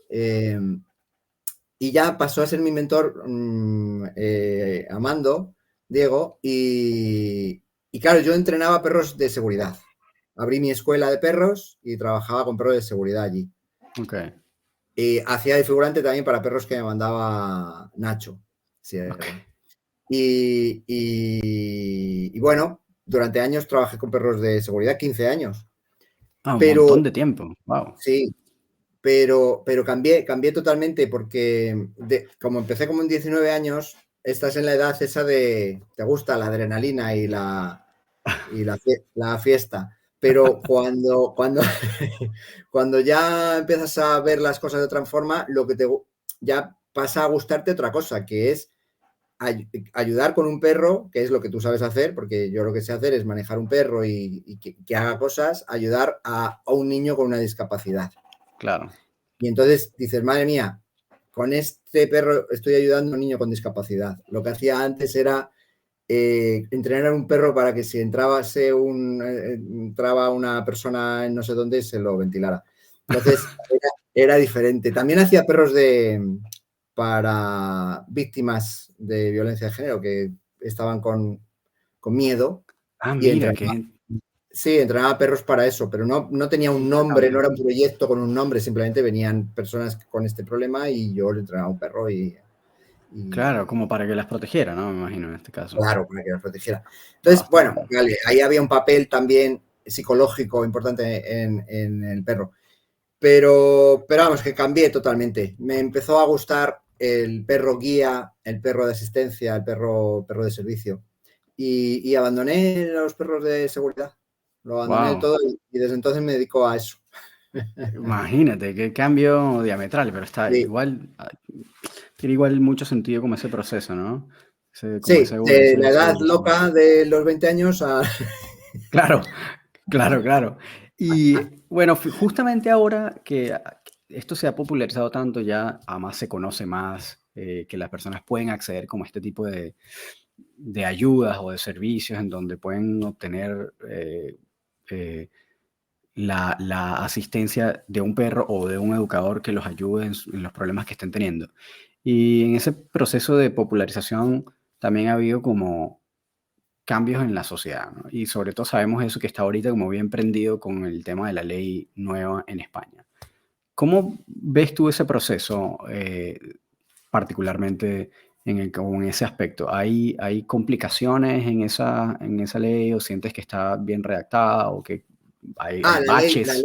Y ya pasó a ser mi mentor Amando Diego, y claro, yo entrenaba perros de seguridad. Abrí mi escuela de perros y trabajaba con perros de seguridad allí. Okay. Y hacía de figurante también para perros que me mandaba Nacho. Sí, Okay. Y bueno, durante años trabajé con perros de seguridad, 15 años. Un Pero montón de tiempo. Wow. sí, pero cambié totalmente porque como empecé como en 19 años, estás en la edad esa de te gusta la adrenalina y la fiesta. Pero cuando ya empiezas a ver las cosas de otra forma, ya pasa a gustarte otra cosa, que es ayudar con un perro, que es lo que tú sabes hacer, porque yo lo que sé hacer es manejar un perro y que haga cosas, ayudar a un niño con una discapacidad. Claro. Y entonces dices, madre mía, con este perro estoy ayudando a un niño con discapacidad. Lo que hacía antes era entrenar a un perro para que si entraba una persona en no sé dónde, se lo ventilara. Entonces, era diferente. También hacía perros para víctimas de violencia de género que estaban con miedo y Mira, que... Sí, entrenaba perros para eso, pero no tenía un nombre, no era un proyecto con un nombre, simplemente venían personas con este problema y yo le entrenaba a un perro Claro, como para que las protegiera, ¿no? Me imagino en este caso. Claro, para que las protegiera. Entonces, bueno, vale, ahí había un papel también psicológico importante en el perro. Pero vamos, que cambié totalmente. Me empezó a gustar el perro guía, el perro de asistencia, el perro de servicio. Y abandoné los perros de seguridad. Lo abandoné todo y desde entonces me dedico a eso. Imagínate, qué cambio diametral, pero está Sí. igual, tiene igual mucho sentido como ese proceso, ¿no? Sí, de la edad loca de los 20 años a... Claro, claro. Y bueno, justamente ahora que esto se ha popularizado tanto, ya además se conoce más, que las personas pueden acceder como a este tipo de ayudas o de servicios en donde pueden obtener la asistencia de un perro o de un educador que los ayude en los problemas que estén teniendo. Y en ese proceso de popularización también ha habido como cambios en la sociedad, ¿no? Y sobre todo sabemos eso que está ahorita como bien prendido con el tema de la ley nueva en España. ¿Cómo ves tú ese proceso, particularmente con ese aspecto? ¿Hay complicaciones en esa ley o sientes que está bien redactada o que hay la ley, baches?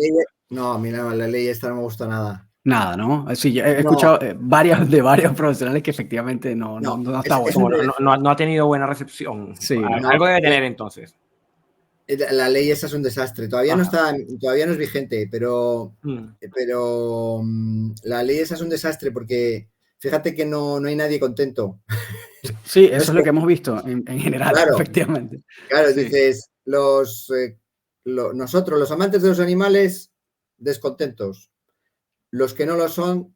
no, mira, la ley esta no me gusta nada. Nada, ¿no? Sí, yo he No, escuchado varios profesionales que efectivamente no está bueno. No ha tenido buena recepción. Sí, Algo debe tener entonces. La ley esa es un desastre. Todavía no es vigente, pero la ley esa es un desastre porque fíjate que no hay nadie contento. Sí, eso es lo que hemos visto en general, claro, efectivamente. Claro, Sí. dices, nosotros, los amantes de los animales, descontentos. Los que no lo son,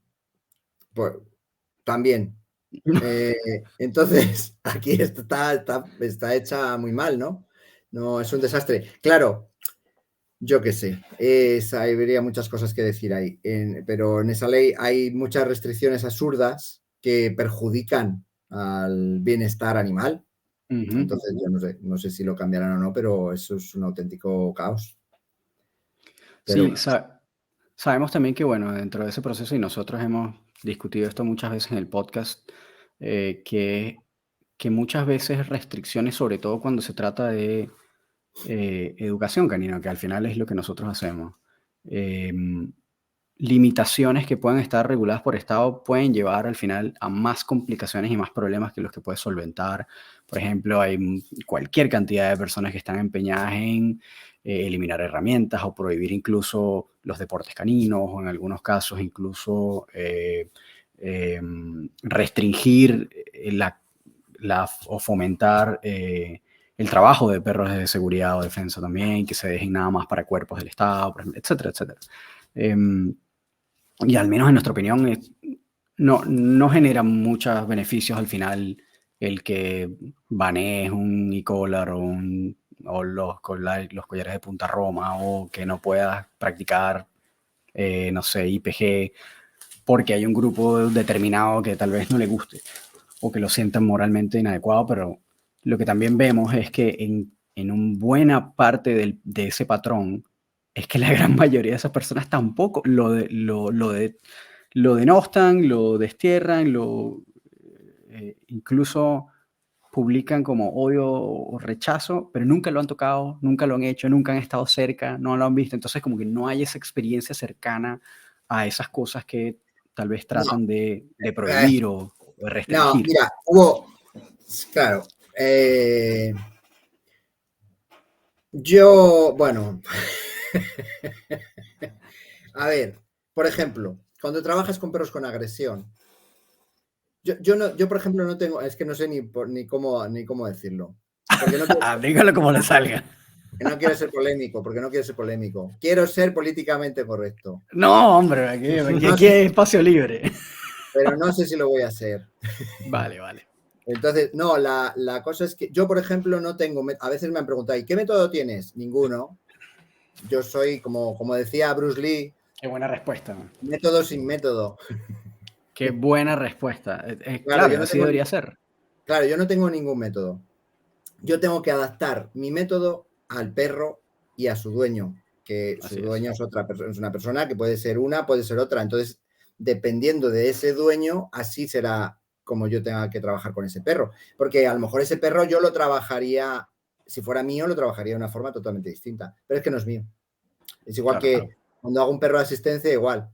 pues también. Entonces, aquí está hecha muy mal, ¿no? No, es un desastre. Claro, yo qué sé, habría muchas cosas que decir ahí, pero en esa ley hay muchas restricciones absurdas que perjudican al bienestar animal. Entonces, yo no sé si lo cambiarán o no, pero eso es un auténtico caos. Pero Sí, bueno. sabemos también que, bueno, dentro de ese proceso, y nosotros hemos discutido esto muchas veces en el podcast, que muchas veces restricciones, sobre todo cuando se trata de educación canina, que al final es lo que nosotros hacemos, limitaciones que pueden estar reguladas por Estado pueden llevar al final a más complicaciones y más problemas que los que puedes solventar. Por ejemplo, hay cualquier cantidad de personas que están empeñadas en eliminar herramientas o prohibir incluso los deportes caninos o en algunos casos incluso restringir o fomentar el trabajo de perros de seguridad o defensa también, que se dejen nada más para cuerpos del Estado, etcétera, etcétera. Y al menos en nuestra opinión no genera muchos beneficios al final el que banees un e-collar o los collares de punta Roma o que no puedas practicar, no sé, IPG porque hay un grupo determinado que tal vez no le guste o que lo sientan moralmente inadecuado, pero lo que también vemos es que en una buena parte de ese patrón es que la gran mayoría de esas personas tampoco lo denostan, lo destierran, incluso publican como odio o rechazo, pero nunca lo han tocado, nunca lo han hecho, nunca han estado cerca, no lo han visto. Entonces como que no hay esa experiencia cercana a esas cosas que tal vez tratan de prohibir o de restringir. No, mira, claro, bueno, a ver, por ejemplo, cuando trabajas con perros con agresión, yo por ejemplo, no tengo, es que no sé ni cómo decirlo. Porque no dígalo como le salga. No quiero ser polémico, porque no quiero ser polémico. Quiero ser políticamente correcto. No, hombre, aquí hay espacio libre. Pero no sé si lo voy a hacer. Vale. Entonces, no, la cosa es que yo, por ejemplo, no tengo, a veces me han preguntado, ¿y qué método tienes? Ninguno. Yo soy, como decía Bruce Lee. Qué buena respuesta. Método sin método. Qué buena respuesta. Claro, así debería ser. Claro, yo no tengo ningún método. Yo tengo que adaptar mi método al perro y a su dueño, que su dueño es una persona que puede ser una, puede ser otra. Entonces, dependiendo de ese dueño, así será como yo tenga que trabajar con ese perro. Porque a lo mejor ese perro yo lo trabajaría, si fuera mío, lo trabajaría de una forma totalmente distinta. Pero es que no es mío. Es igual que cuando hago un perro de asistencia, igual.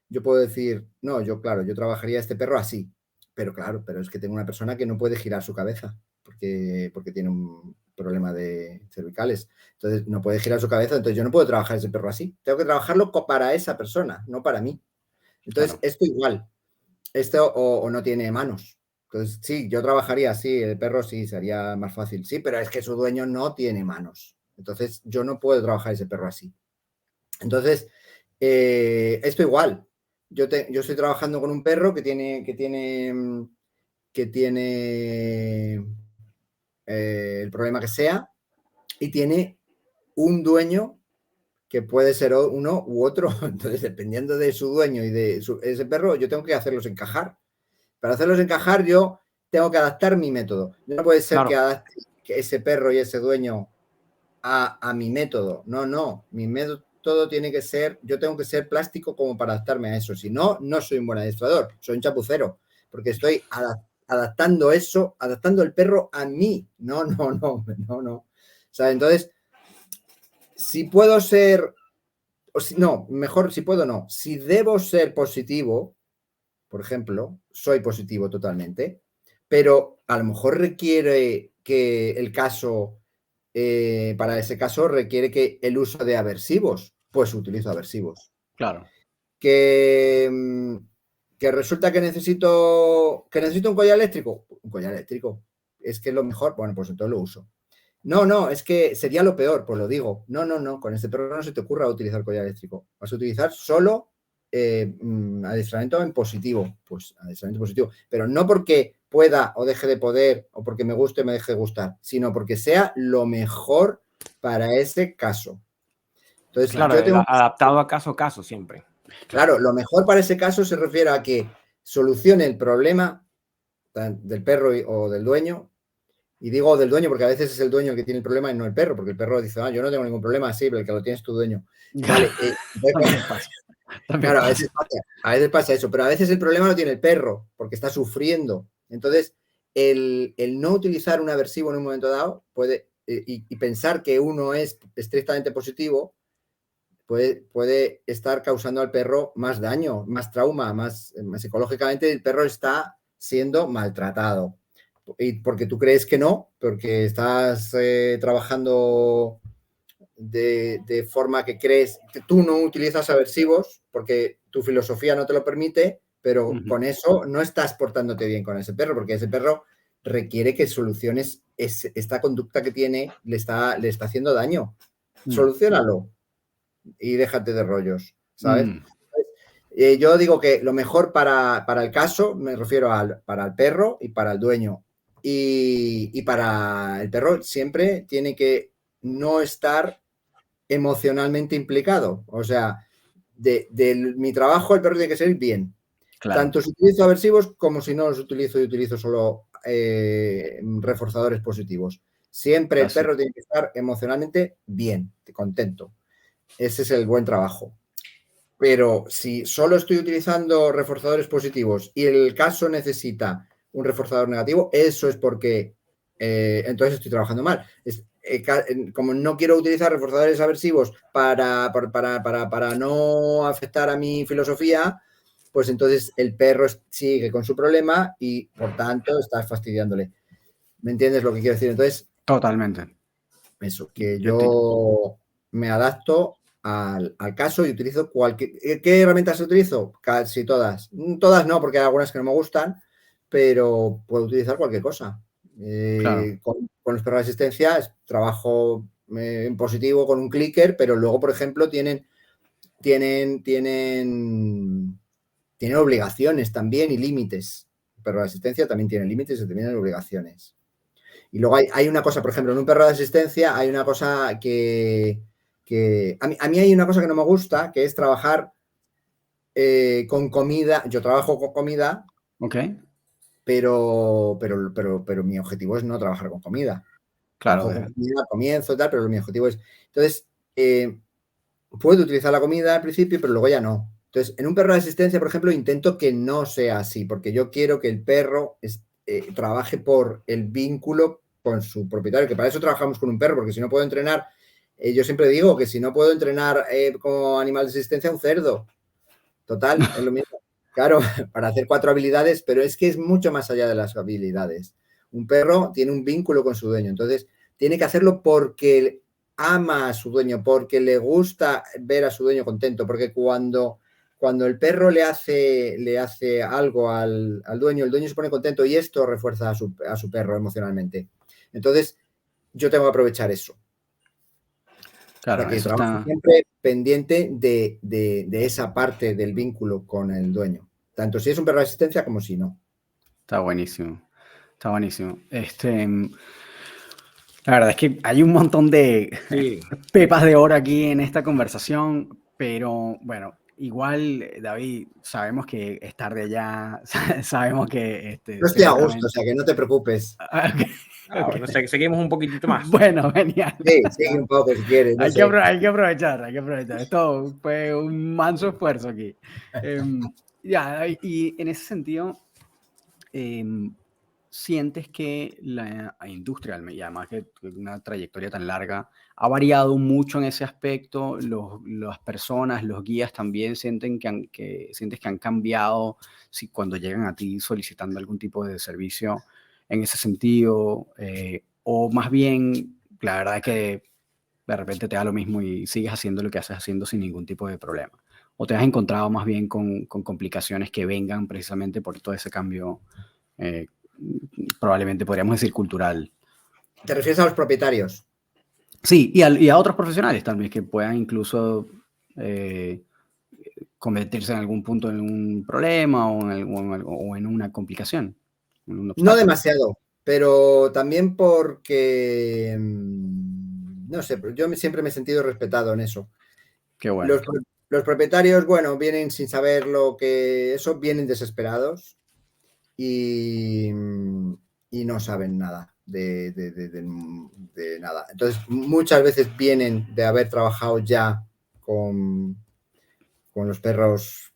Yo puedo decir, no, yo trabajaría este perro así. Pero pero es que tengo una persona que no puede girar su cabeza porque tiene un problema de cervicales. Entonces no puede girar su cabeza, entonces yo no puedo trabajar ese perro así. Tengo que trabajarlo para esa persona, no para mí. Entonces, esto igual. Esto o no tiene manos. Entonces, sí, yo trabajaría así, el perro sí, sería más fácil. Sí, pero es que su dueño no tiene manos. Entonces, yo no puedo trabajar ese perro así. Entonces, esto igual. Yo estoy trabajando con un perro que tiene el problema que sea y tiene un dueño que puede ser uno u otro. Entonces, dependiendo de su dueño y de ese perro, yo tengo que hacerlos encajar. Para hacerlos encajar, yo tengo que adaptar mi método. No puede ser que adapte ese perro y ese dueño a mi método. No. Mi método tiene que ser, yo tengo que ser plástico como para adaptarme a eso. Si no, no soy un buen adiestrador, soy un chapucero, porque estoy adaptando el perro a mí. No. O sea, entonces, si puedo ser, si puedo no, si debo ser positivo, por ejemplo, soy positivo totalmente, pero a lo mejor requiere que el caso, para ese caso requiere que el uso de aversivos, pues utilizo aversivos. Claro. Que resulta que necesito un collar eléctrico. Un collar eléctrico. Es que es lo mejor. Bueno, pues entonces lo uso. No, es que sería lo peor, pues lo digo. No, con este perro no se te ocurra utilizar collar eléctrico. Vas a utilizar solo adiestramiento en positivo. Pues adiestramiento positivo. Pero no porque pueda o deje de poder o porque me guste o me deje de gustar, sino porque sea lo mejor para ese caso. Entonces, claro, adaptado a caso siempre. Claro, lo mejor para ese caso se refiere a que solucione el problema del perro o del dueño. Y digo del dueño porque a veces es el dueño el que tiene el problema y no el perro, porque el perro dice, yo no tengo ningún problema, sí, pero el que lo tiene es tu dueño. Vale, claro, a veces pasa eso, pero a veces el problema lo tiene el perro, porque está sufriendo. Entonces, el no utilizar un aversivo en un momento dado puede, y pensar que uno es estrictamente positivo, puede estar causando al perro más daño, más trauma, más psicológicamente el perro está siendo maltratado. Y porque tú crees que no, porque estás trabajando de forma que crees que tú no utilizas aversivos, porque tu filosofía no te lo permite, pero con eso no estás portándote bien con ese perro, porque ese perro requiere que soluciones esta conducta que tiene, le está haciendo daño. Soluciónalo y déjate de rollos, ¿sabes? Yo digo que lo mejor para el caso, me refiero para el perro y para el dueño. Y para el perro siempre tiene que no estar emocionalmente implicado. O sea, de mi trabajo el perro tiene que ser bien. Claro. Tanto si utilizo aversivos como si no los utilizo y utilizo solo reforzadores positivos. Siempre el perro tiene que estar emocionalmente bien, contento. Ese es el buen trabajo. Pero si solo estoy utilizando reforzadores positivos y el caso necesita un reforzador negativo, eso es porque entonces estoy trabajando mal. Como no quiero utilizar reforzadores aversivos para no afectar a mi filosofía, pues entonces el perro sigue con su problema y, por tanto, estás fastidiándole. ¿Me entiendes lo que quiero decir? Entonces, totalmente. Eso, que yo me adapto al caso y utilizo cualquier... ¿Qué herramientas utilizo? Casi todas. Todas no, porque hay algunas que no me gustan, pero puedo utilizar cualquier cosa. Claro. Con los perros de asistencia trabajo en positivo con un clicker, pero luego, por ejemplo, tienen obligaciones también y límites. El perro de asistencia también tiene límites y también obligaciones. Y luego hay una cosa, por ejemplo, en un perro de asistencia hay una cosa que a mí hay una cosa que no me gusta, que es trabajar con comida. Yo trabajo con comida, pero mi objetivo es no trabajar con comida. Claro. Trabajo con comida al comienzo y tal, pero mi objetivo es... Entonces, puedo utilizar la comida al principio, pero luego ya no. Entonces, en un perro de asistencia, por ejemplo, intento que no sea así, porque yo quiero que el perro trabaje por el vínculo con su propietario, que para eso trabajamos con un perro, porque si no puedo entrenar, yo siempre digo que si no puedo entrenar como animal de asistencia, un cerdo. Total, es lo mismo. Claro, para hacer 4 habilidades, pero es que es mucho más allá de las habilidades. Un perro tiene un vínculo con su dueño, entonces tiene que hacerlo porque ama a su dueño, porque le gusta ver a su dueño contento, porque cuando el perro le hace algo al dueño, el dueño se pone contento y esto refuerza a su perro emocionalmente. Entonces, yo tengo que aprovechar eso. Claro, porque eso trabajo está... siempre pendiente de esa parte del vínculo con el dueño, tanto si es un perro de asistencia como si no. Está buenísimo. Está buenísimo. La verdad es que hay un montón de pepas de oro aquí en esta conversación, pero bueno, igual, David, sabemos que es tarde ya, sabemos que... No estoy a gusto, o sea, que no te preocupes. Okay. No sé, seguimos un poquitito más. Bueno, genial. Sí, sigue un poco si quieres. No hay sé. que aprovechar. Esto fue un manso esfuerzo aquí. Y en ese sentido... ¿sientes que la industria, y además que una trayectoria tan larga, ha variado mucho en ese aspecto? Las personas, los guías también sientes que han cambiado cuando llegan a ti solicitando algún tipo de servicio en ese sentido, o más bien, la verdad es que de repente te da lo mismo y sigues haciendo lo que haces haciendo sin ningún tipo de problema? ¿O te has encontrado más bien con complicaciones que vengan precisamente por todo ese cambio, probablemente podríamos decir cultural? ¿Te refieres a los propietarios? Sí, y a otros profesionales también que puedan incluso convertirse en algún punto en un problema o en una complicación. No demasiado, pero también porque, no sé, yo siempre me he sentido respetado en eso. Qué bueno. Los propietarios, bueno, vienen sin saber eso, vienen desesperados y no saben nada de nada. Entonces, muchas veces vienen de haber trabajado ya con los perros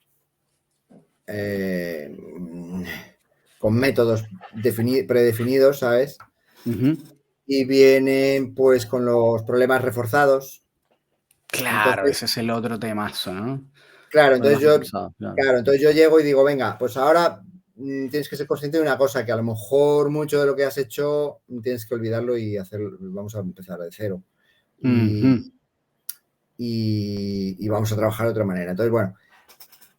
con métodos predefinidos, ¿sabes? Y vienen pues con los problemas reforzados. Claro, entonces, ese es el otro temazo, ¿no? Claro, entonces yo llego y digo, venga, pues ahora tienes que ser consciente de una cosa, que a lo mejor mucho de lo que has hecho tienes que olvidarlo y vamos a empezar de cero. Y vamos a trabajar de otra manera. Entonces, bueno,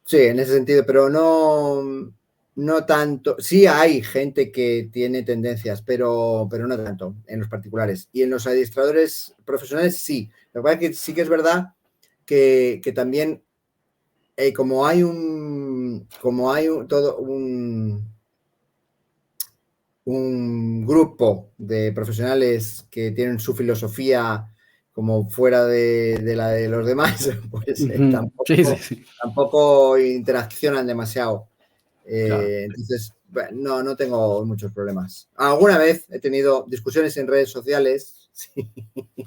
sí, en ese sentido, pero no tanto. Sí hay gente que tiene tendencias, pero no tanto en los particulares. Y en los adiestradores profesionales sí. Lo que pasa es que sí que es verdad que también como hay un grupo de profesionales que tienen su filosofía como fuera de la de los demás, pues tampoco interaccionan demasiado. Claro. Entonces, no tengo muchos problemas. Alguna vez he tenido discusiones en redes sociales. Sí.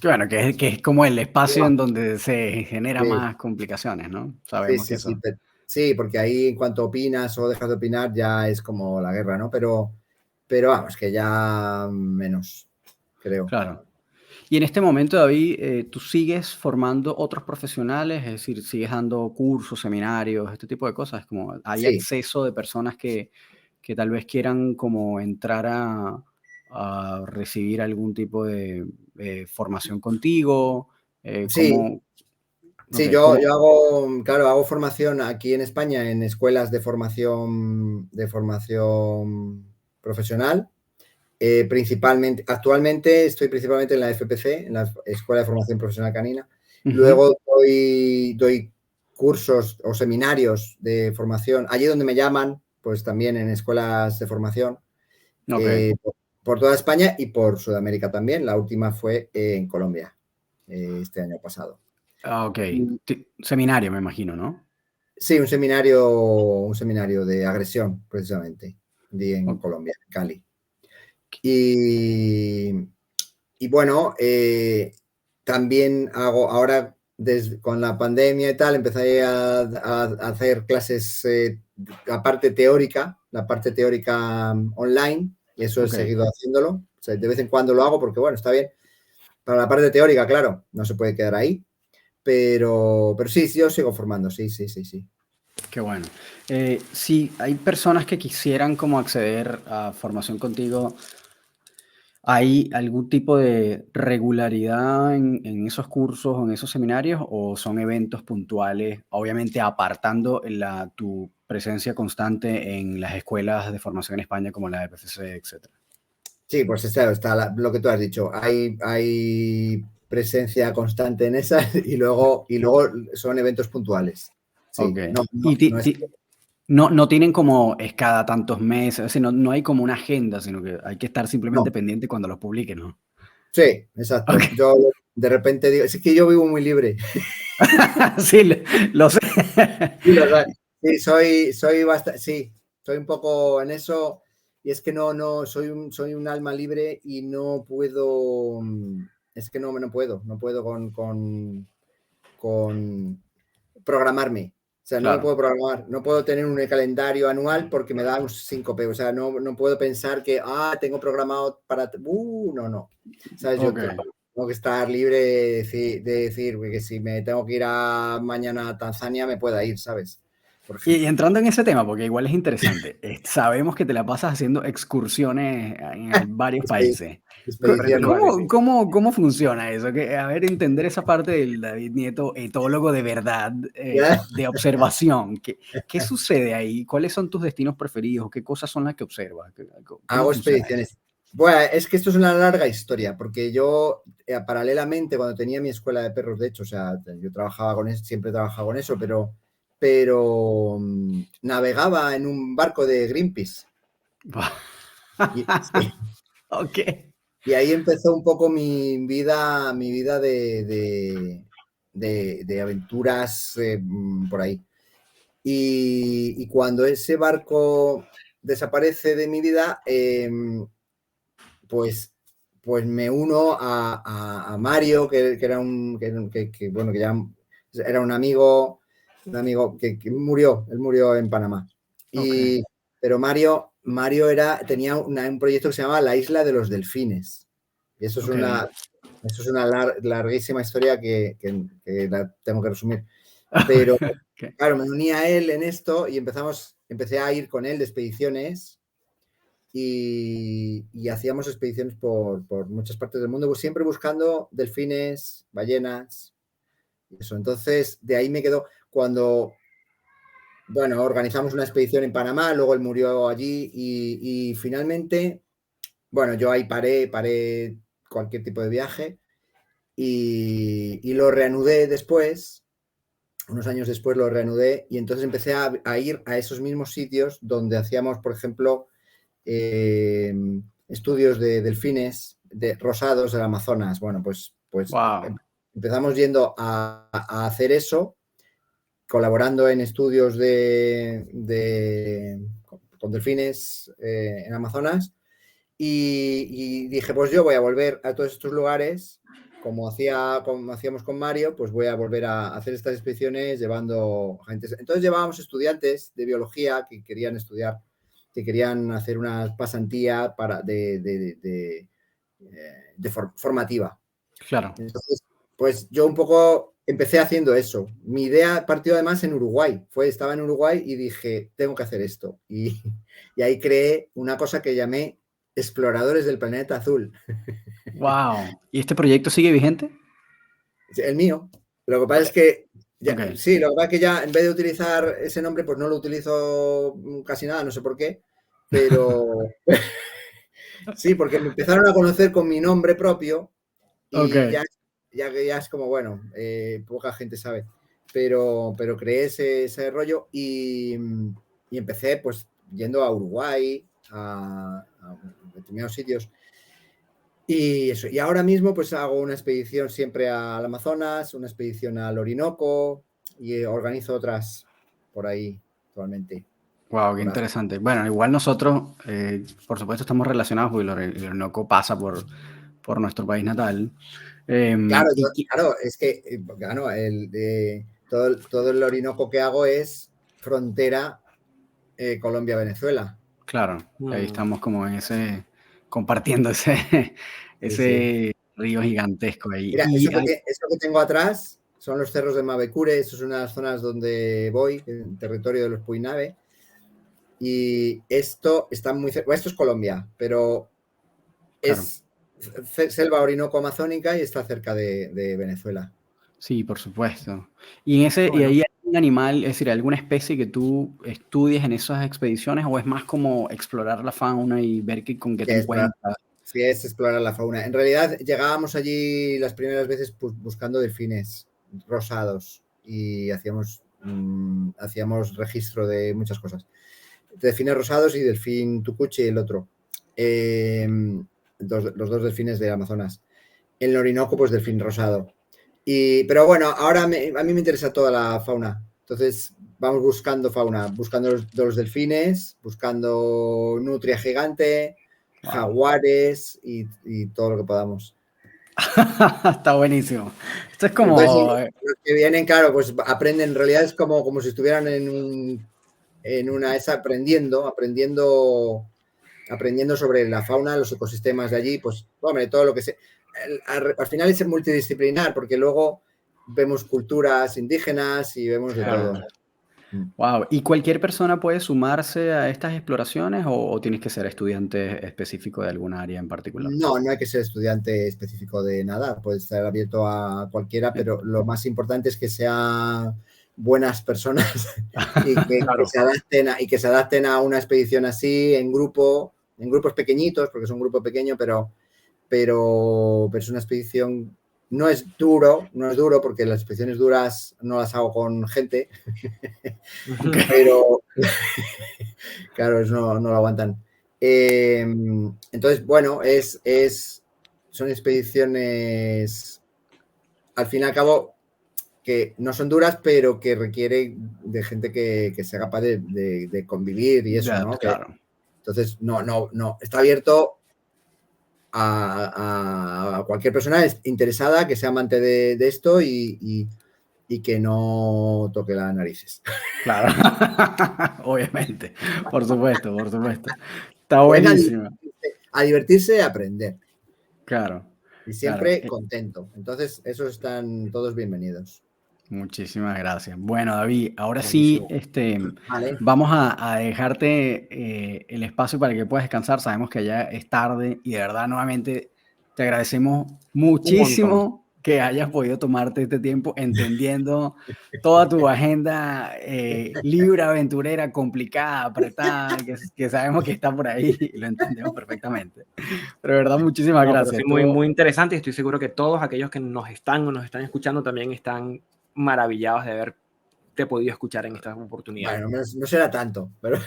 Bueno, que es como el espacio en donde se genera Sí, más complicaciones, ¿no? sí, Sabemos que sí, sí, eso. sí, porque ahí en cuanto opinas o dejas de opinar ya es como la guerra, ¿no? Pero vamos, que ya menos, creo. Claro. Y en este momento, David, ¿tú sigues formando otros profesionales? Es decir, ¿sigues dando cursos, seminarios, este tipo de cosas? Como ¿hay Sí, acceso de personas que tal vez quieran como entrar a recibir algún tipo de formación contigo? sí, ¿Cómo, ok, sí, yo cómo, hago, claro, hago formación aquí en España en escuelas de formación profesional. Principalmente, actualmente estoy principalmente en la FPC, en la Escuela de Formación Profesional Canina. Ujú, Luego doy cursos o seminarios de formación, allí donde me llaman, pues también en escuelas de formación, ok, por toda España y por Sudamérica también. La última fue en Colombia, este año pasado. ok. Seminario, me imagino, ¿no? Sí, un seminario de agresión, precisamente, en O- Colombia, en Cali. Y, y bueno, también hago ahora, con la pandemia y tal, empecé a hacer clases, la parte teórica online, y eso he ok. seguido haciéndolo. O sea, de vez en cuando lo hago porque, bueno, está bien. Para la parte teórica, claro, no se puede quedar ahí, pero sí, yo sigo formando, sí, sí, sí, sí. Qué bueno. Si hay personas que quisieran como acceder a formación contigo, ¿hay algún tipo de regularidad en esos cursos o en esos seminarios o son eventos puntuales, obviamente apartando tu presencia constante en las escuelas de formación en España como la de PCC, etcétera? Sí, pues está lo que tú has dicho. Hay presencia constante en esas y luego son eventos puntuales. Ok. Sí, no, Y no, no es. no tienen como es cada tantos meses, es decir, no hay como una agenda, sino que hay que estar simplemente No, pendiente cuando los publiquen, ¿no? sí, exacto. Ok. Yo de repente digo, es que yo vivo muy libre. Sí, lo sé. Sí, sí, soy bastante, sí, soy un poco en eso. Y es que no, soy un alma libre y no puedo. Es que no puedo con programarme. O sea, no me Claro. puedo programar, no puedo tener un calendario anual porque me da un síncope. O sea, no puedo pensar que, tengo programado para. No. ¿Sabes? Yo Ok. tengo que estar libre de decir que si me tengo que ir mañana a Tanzania, me pueda ir, ¿sabes? Por Y ejemplo. entrando en ese tema, porque igual es interesante, sabemos que te la pasas haciendo excursiones en varios países. Expediciones, vale, sí. ¿Cómo funciona eso? A ver, entender esa parte del David Nieto, etólogo de verdad, ¿Ya? de observación. ¿Qué sucede ahí? ¿Cuáles son tus destinos preferidos? ¿Qué cosas son las que observas? ¿Cómo Hago funciona eso? expediciones. Bueno, es que esto es una larga historia, porque yo, paralelamente, cuando tenía mi escuela de perros, de hecho, o sea, yo trabajaba con eso, siempre he trabajado con eso, pero navegaba en un barco de Greenpeace. Sí, Ok. y ahí empezó un poco mi vida de aventuras, por ahí. Y cuando ese barco desaparece de mi vida, pues, pues me uno a Mario, que era bueno, que ya era un amigo que murió, él murió en Panamá. Ok. Pero Mario tenía un proyecto que se llamaba La Isla de los Delfines. Y eso es Ok. una larguísima historia que la tengo que resumir. Pero, Ok. claro, me uní a él en esto y empecé a ir con él de expediciones y hacíamos expediciones por muchas partes del mundo, pues siempre buscando delfines, ballenas, y eso. Entonces, de ahí me quedó cuando, bueno, organizamos una expedición en Panamá, luego él murió allí y finalmente, bueno, yo ahí paré cualquier tipo de viaje y lo reanudé después, unos años después lo reanudé y entonces empecé a ir a esos mismos sitios donde hacíamos, por ejemplo, eh, estudios de delfines rosados del Amazonas. Bueno, pues Wow. empezamos yendo a hacer eso, colaborando en estudios con delfines en Amazonas. Y dije, pues yo voy a volver a todos estos lugares, como hacíamos con Mario, pues voy a volver a hacer estas expediciones llevando gente. Entonces llevábamos estudiantes de biología que querían estudiar, que querían hacer una pasantía formativa. Claro. Entonces, pues yo un poco empecé haciendo eso. Mi idea partió además en Uruguay. Estaba en Uruguay y dije, tengo que hacer esto. Y ahí creé una cosa que llamé Exploradores del Planeta Azul. ¡Wow! ¿Y este proyecto sigue vigente? El mío. Lo que pasa es que Okay. sí, lo que pasa es que ya en vez de utilizar ese nombre, pues no lo utilizo casi nada, no sé por qué, pero sí, porque me empezaron a conocer con mi nombre propio y Okay. ya es como, bueno, poca gente sabe, pero creé ese rollo y empecé pues yendo a Uruguay, a determinados sitios. Y eso, y ahora mismo pues hago una expedición siempre al Amazonas, una expedición al Orinoco y organizo otras por ahí actualmente. Wow, qué interesante. Bueno, igual nosotros, por supuesto, estamos relacionados porque el Orinoco pasa por nuestro país natal. Claro, claro, es que claro, todo el Orinoco que hago es frontera Colombia-Venezuela. Claro, ahí estamos como en compartiendo ese río gigantesco ahí. Mira, eso que tengo atrás son los cerros de Mavecure, eso es una de las zonas donde voy, en territorio de los Puinave. Y esto está muy cerca, esto es Colombia, pero es selva orinoco-amazónica y está cerca de Venezuela. Sí, por supuesto. Y ahí hay un animal, es decir, alguna especie que tú estudies en esas expediciones, o es más como explorar la fauna y ver con qué te encuentras. Sí, es explorar la fauna. En realidad llegábamos allí las primeras veces buscando delfines rosados y hacíamos registro de muchas cosas. Delfines rosados y delfín tucuche, el otro. Los dos delfines de Amazonas. En el Orinoco, pues delfín rosado. Pero bueno, ahora a mí me interesa toda la fauna. Entonces vamos buscando fauna, buscando los delfines, buscando nutria gigante, jaguares y todo lo que podamos. Está buenísimo. Esto es como... Entonces, los que vienen, claro, pues aprenden, en realidad es como si estuvieran aprendiendo sobre la fauna, los ecosistemas de allí, pues, hombre, todo lo que se... Al final es multidisciplinar, porque luego vemos culturas indígenas y vemos de todo. Wow. ¿Y cualquier persona puede sumarse a estas exploraciones o tienes que ser estudiante específico de alguna área en particular? No hay que ser estudiante específico de nada, puede estar abierto a cualquiera, pero lo más importante es que sean buenas personas y que se adapten a una expedición así en grupos pequeñitos, porque es un grupo pequeño, pero es una expedición, no es duro porque las expediciones duras no las hago con gente, pero claro, no lo aguantan. Entonces, bueno, son expediciones al fin y al cabo que no son duras, pero que requieren de gente que sea capaz de convivir y eso, ¿no? Claro. Entonces, no, está abierto a cualquier persona interesada que sea amante de esto y que no toque las narices. Claro, obviamente, por supuesto. Está buenísimo. A divertirse y a aprender. Claro. Y siempre contento. Entonces, esos están todos bienvenidos. Muchísimas gracias. Bueno, David, ahora sí, vale. Vamos a dejarte el espacio para que puedas descansar. Sabemos que ya es tarde y de verdad nuevamente te agradecemos muchísimo que hayas podido tomarte este tiempo entendiendo toda tu agenda libre, aventurera, complicada, apretada, que sabemos que está por ahí y lo entendemos perfectamente. Pero de verdad, muchísimas gracias. Sí, muy interesante y estoy seguro que todos aquellos que nos están escuchando también están maravillados de haberte podido escuchar en esta oportunidad. Bueno, no será tanto, pero...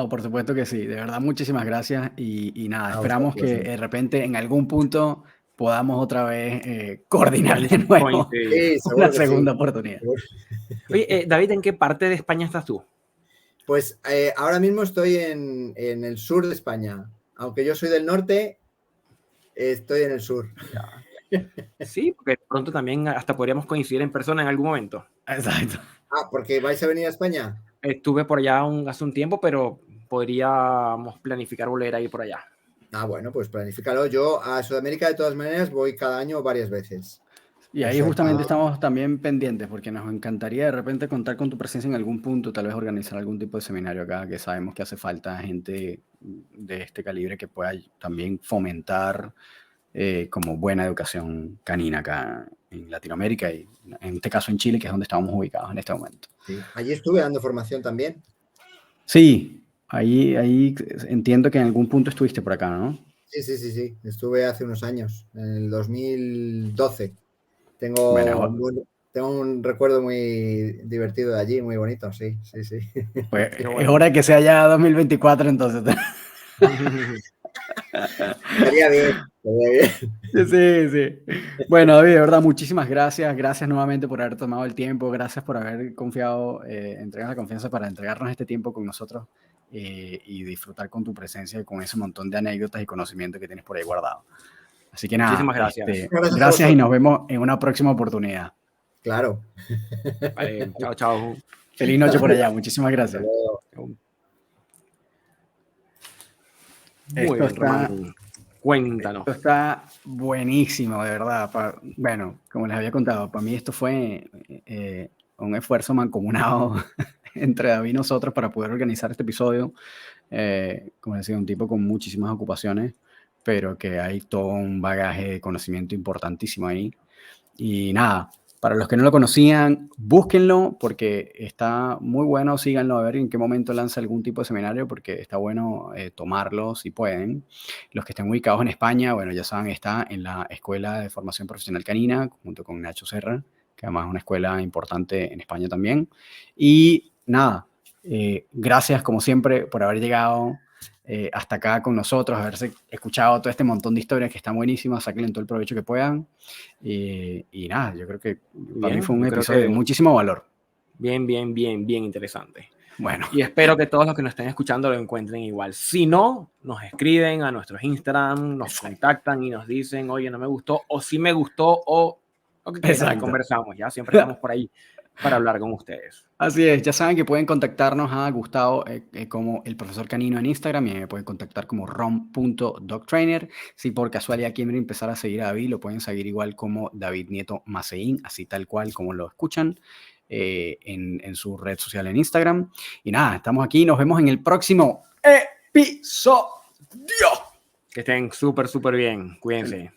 por supuesto que sí. De verdad, muchísimas gracias y nada, esperamos que de repente en algún punto podamos otra vez coordinar de nuevo una segunda oportunidad. Oye, David, ¿en qué parte de España estás tú? Pues ahora mismo estoy en el sur de España. Aunque yo soy del norte, estoy en el sur. Sí, porque pronto también hasta podríamos coincidir en persona en algún momento. Exacto. Ah, ¿porque vais a venir a España? Estuve por allá hace un tiempo, pero podríamos planificar volver a ir por allá. Ah, bueno, pues planifícalo. Yo a Sudamérica de todas maneras voy cada año varias veces. Y O ahí sea, justamente estamos también pendientes porque nos encantaría de repente contar con tu presencia en algún punto, tal vez organizar algún tipo de seminario acá, que sabemos que hace falta gente de este calibre que pueda también fomentar como buena educación canina acá en Latinoamérica y en este caso en Chile, que es donde estamos ubicados en este momento. sí. Allí estuve dando formación también. Sí, ahí entiendo que en algún punto estuviste por acá, ¿no? Sí. Estuve hace unos años, en el 2012. Bueno, Tengo un recuerdo muy divertido de allí, muy bonito, sí. pues Qué es bueno. hora de que sea ya 2024 entonces. Estaría bien, estaría bien. Sí. Bueno, David, de verdad, muchísimas gracias. Gracias nuevamente por haber tomado el tiempo. Gracias por haber confiado, entregar la confianza para entregarnos este tiempo con nosotros y disfrutar con tu presencia y con ese montón de anécdotas y conocimiento que tienes por ahí guardado. Así que nada, Muchísimas gracias. Gracias a gracias y vosotros. nos vemos en una próxima oportunidad. Claro. Vale, chao, chao. Feliz noche por allá. Muchísimas Hasta gracias. luego. Muy Esto bien, está, Román. Cuéntanos. esto está buenísimo, de verdad. Bueno, como les había contado, para mí esto fue un esfuerzo mancomunado entre David y nosotros para poder organizar este episodio. Como decía, un tipo con muchísimas ocupaciones, pero que hay todo un bagaje de conocimiento importantísimo ahí. Y nada, para los que no lo conocían, búsquenlo porque está muy bueno, síganlo a ver en qué momento lanza algún tipo de seminario porque está bueno tomarlo si pueden. Los que estén ubicados en España, bueno, ya saben, está en la Escuela de Formación Profesional Canina junto con Nacho Serra, que además es una escuela importante en España también. Y nada, gracias como siempre por haber llegado hasta acá con nosotros, haberse escuchado todo este montón de historias que están buenísimas, saquen todo el provecho que puedan. Y nada, yo creo que para mí fue un Yo creo episodio de que muchísimo valor. bien interesante. Bueno, Y espero que todos los que nos estén escuchando lo encuentren igual. Si no, nos escriben a nuestros Instagram, nos contactan y nos dicen, oye, no me gustó, o sí me gustó, o lo que quieran, y conversamos. Ya siempre estamos por ahí para hablar con ustedes. Así es, ya saben que pueden contactarnos a Gustavo como el profesor canino en Instagram y me pueden contactar como rom.dogtrainer. Si por casualidad quieren empezar a seguir a David, lo pueden seguir igual como David Nieto Maceín, así tal cual como lo escuchan en su red social en Instagram. Y nada, estamos aquí, nos vemos en el próximo episodio. Que estén súper bien. Cuídense.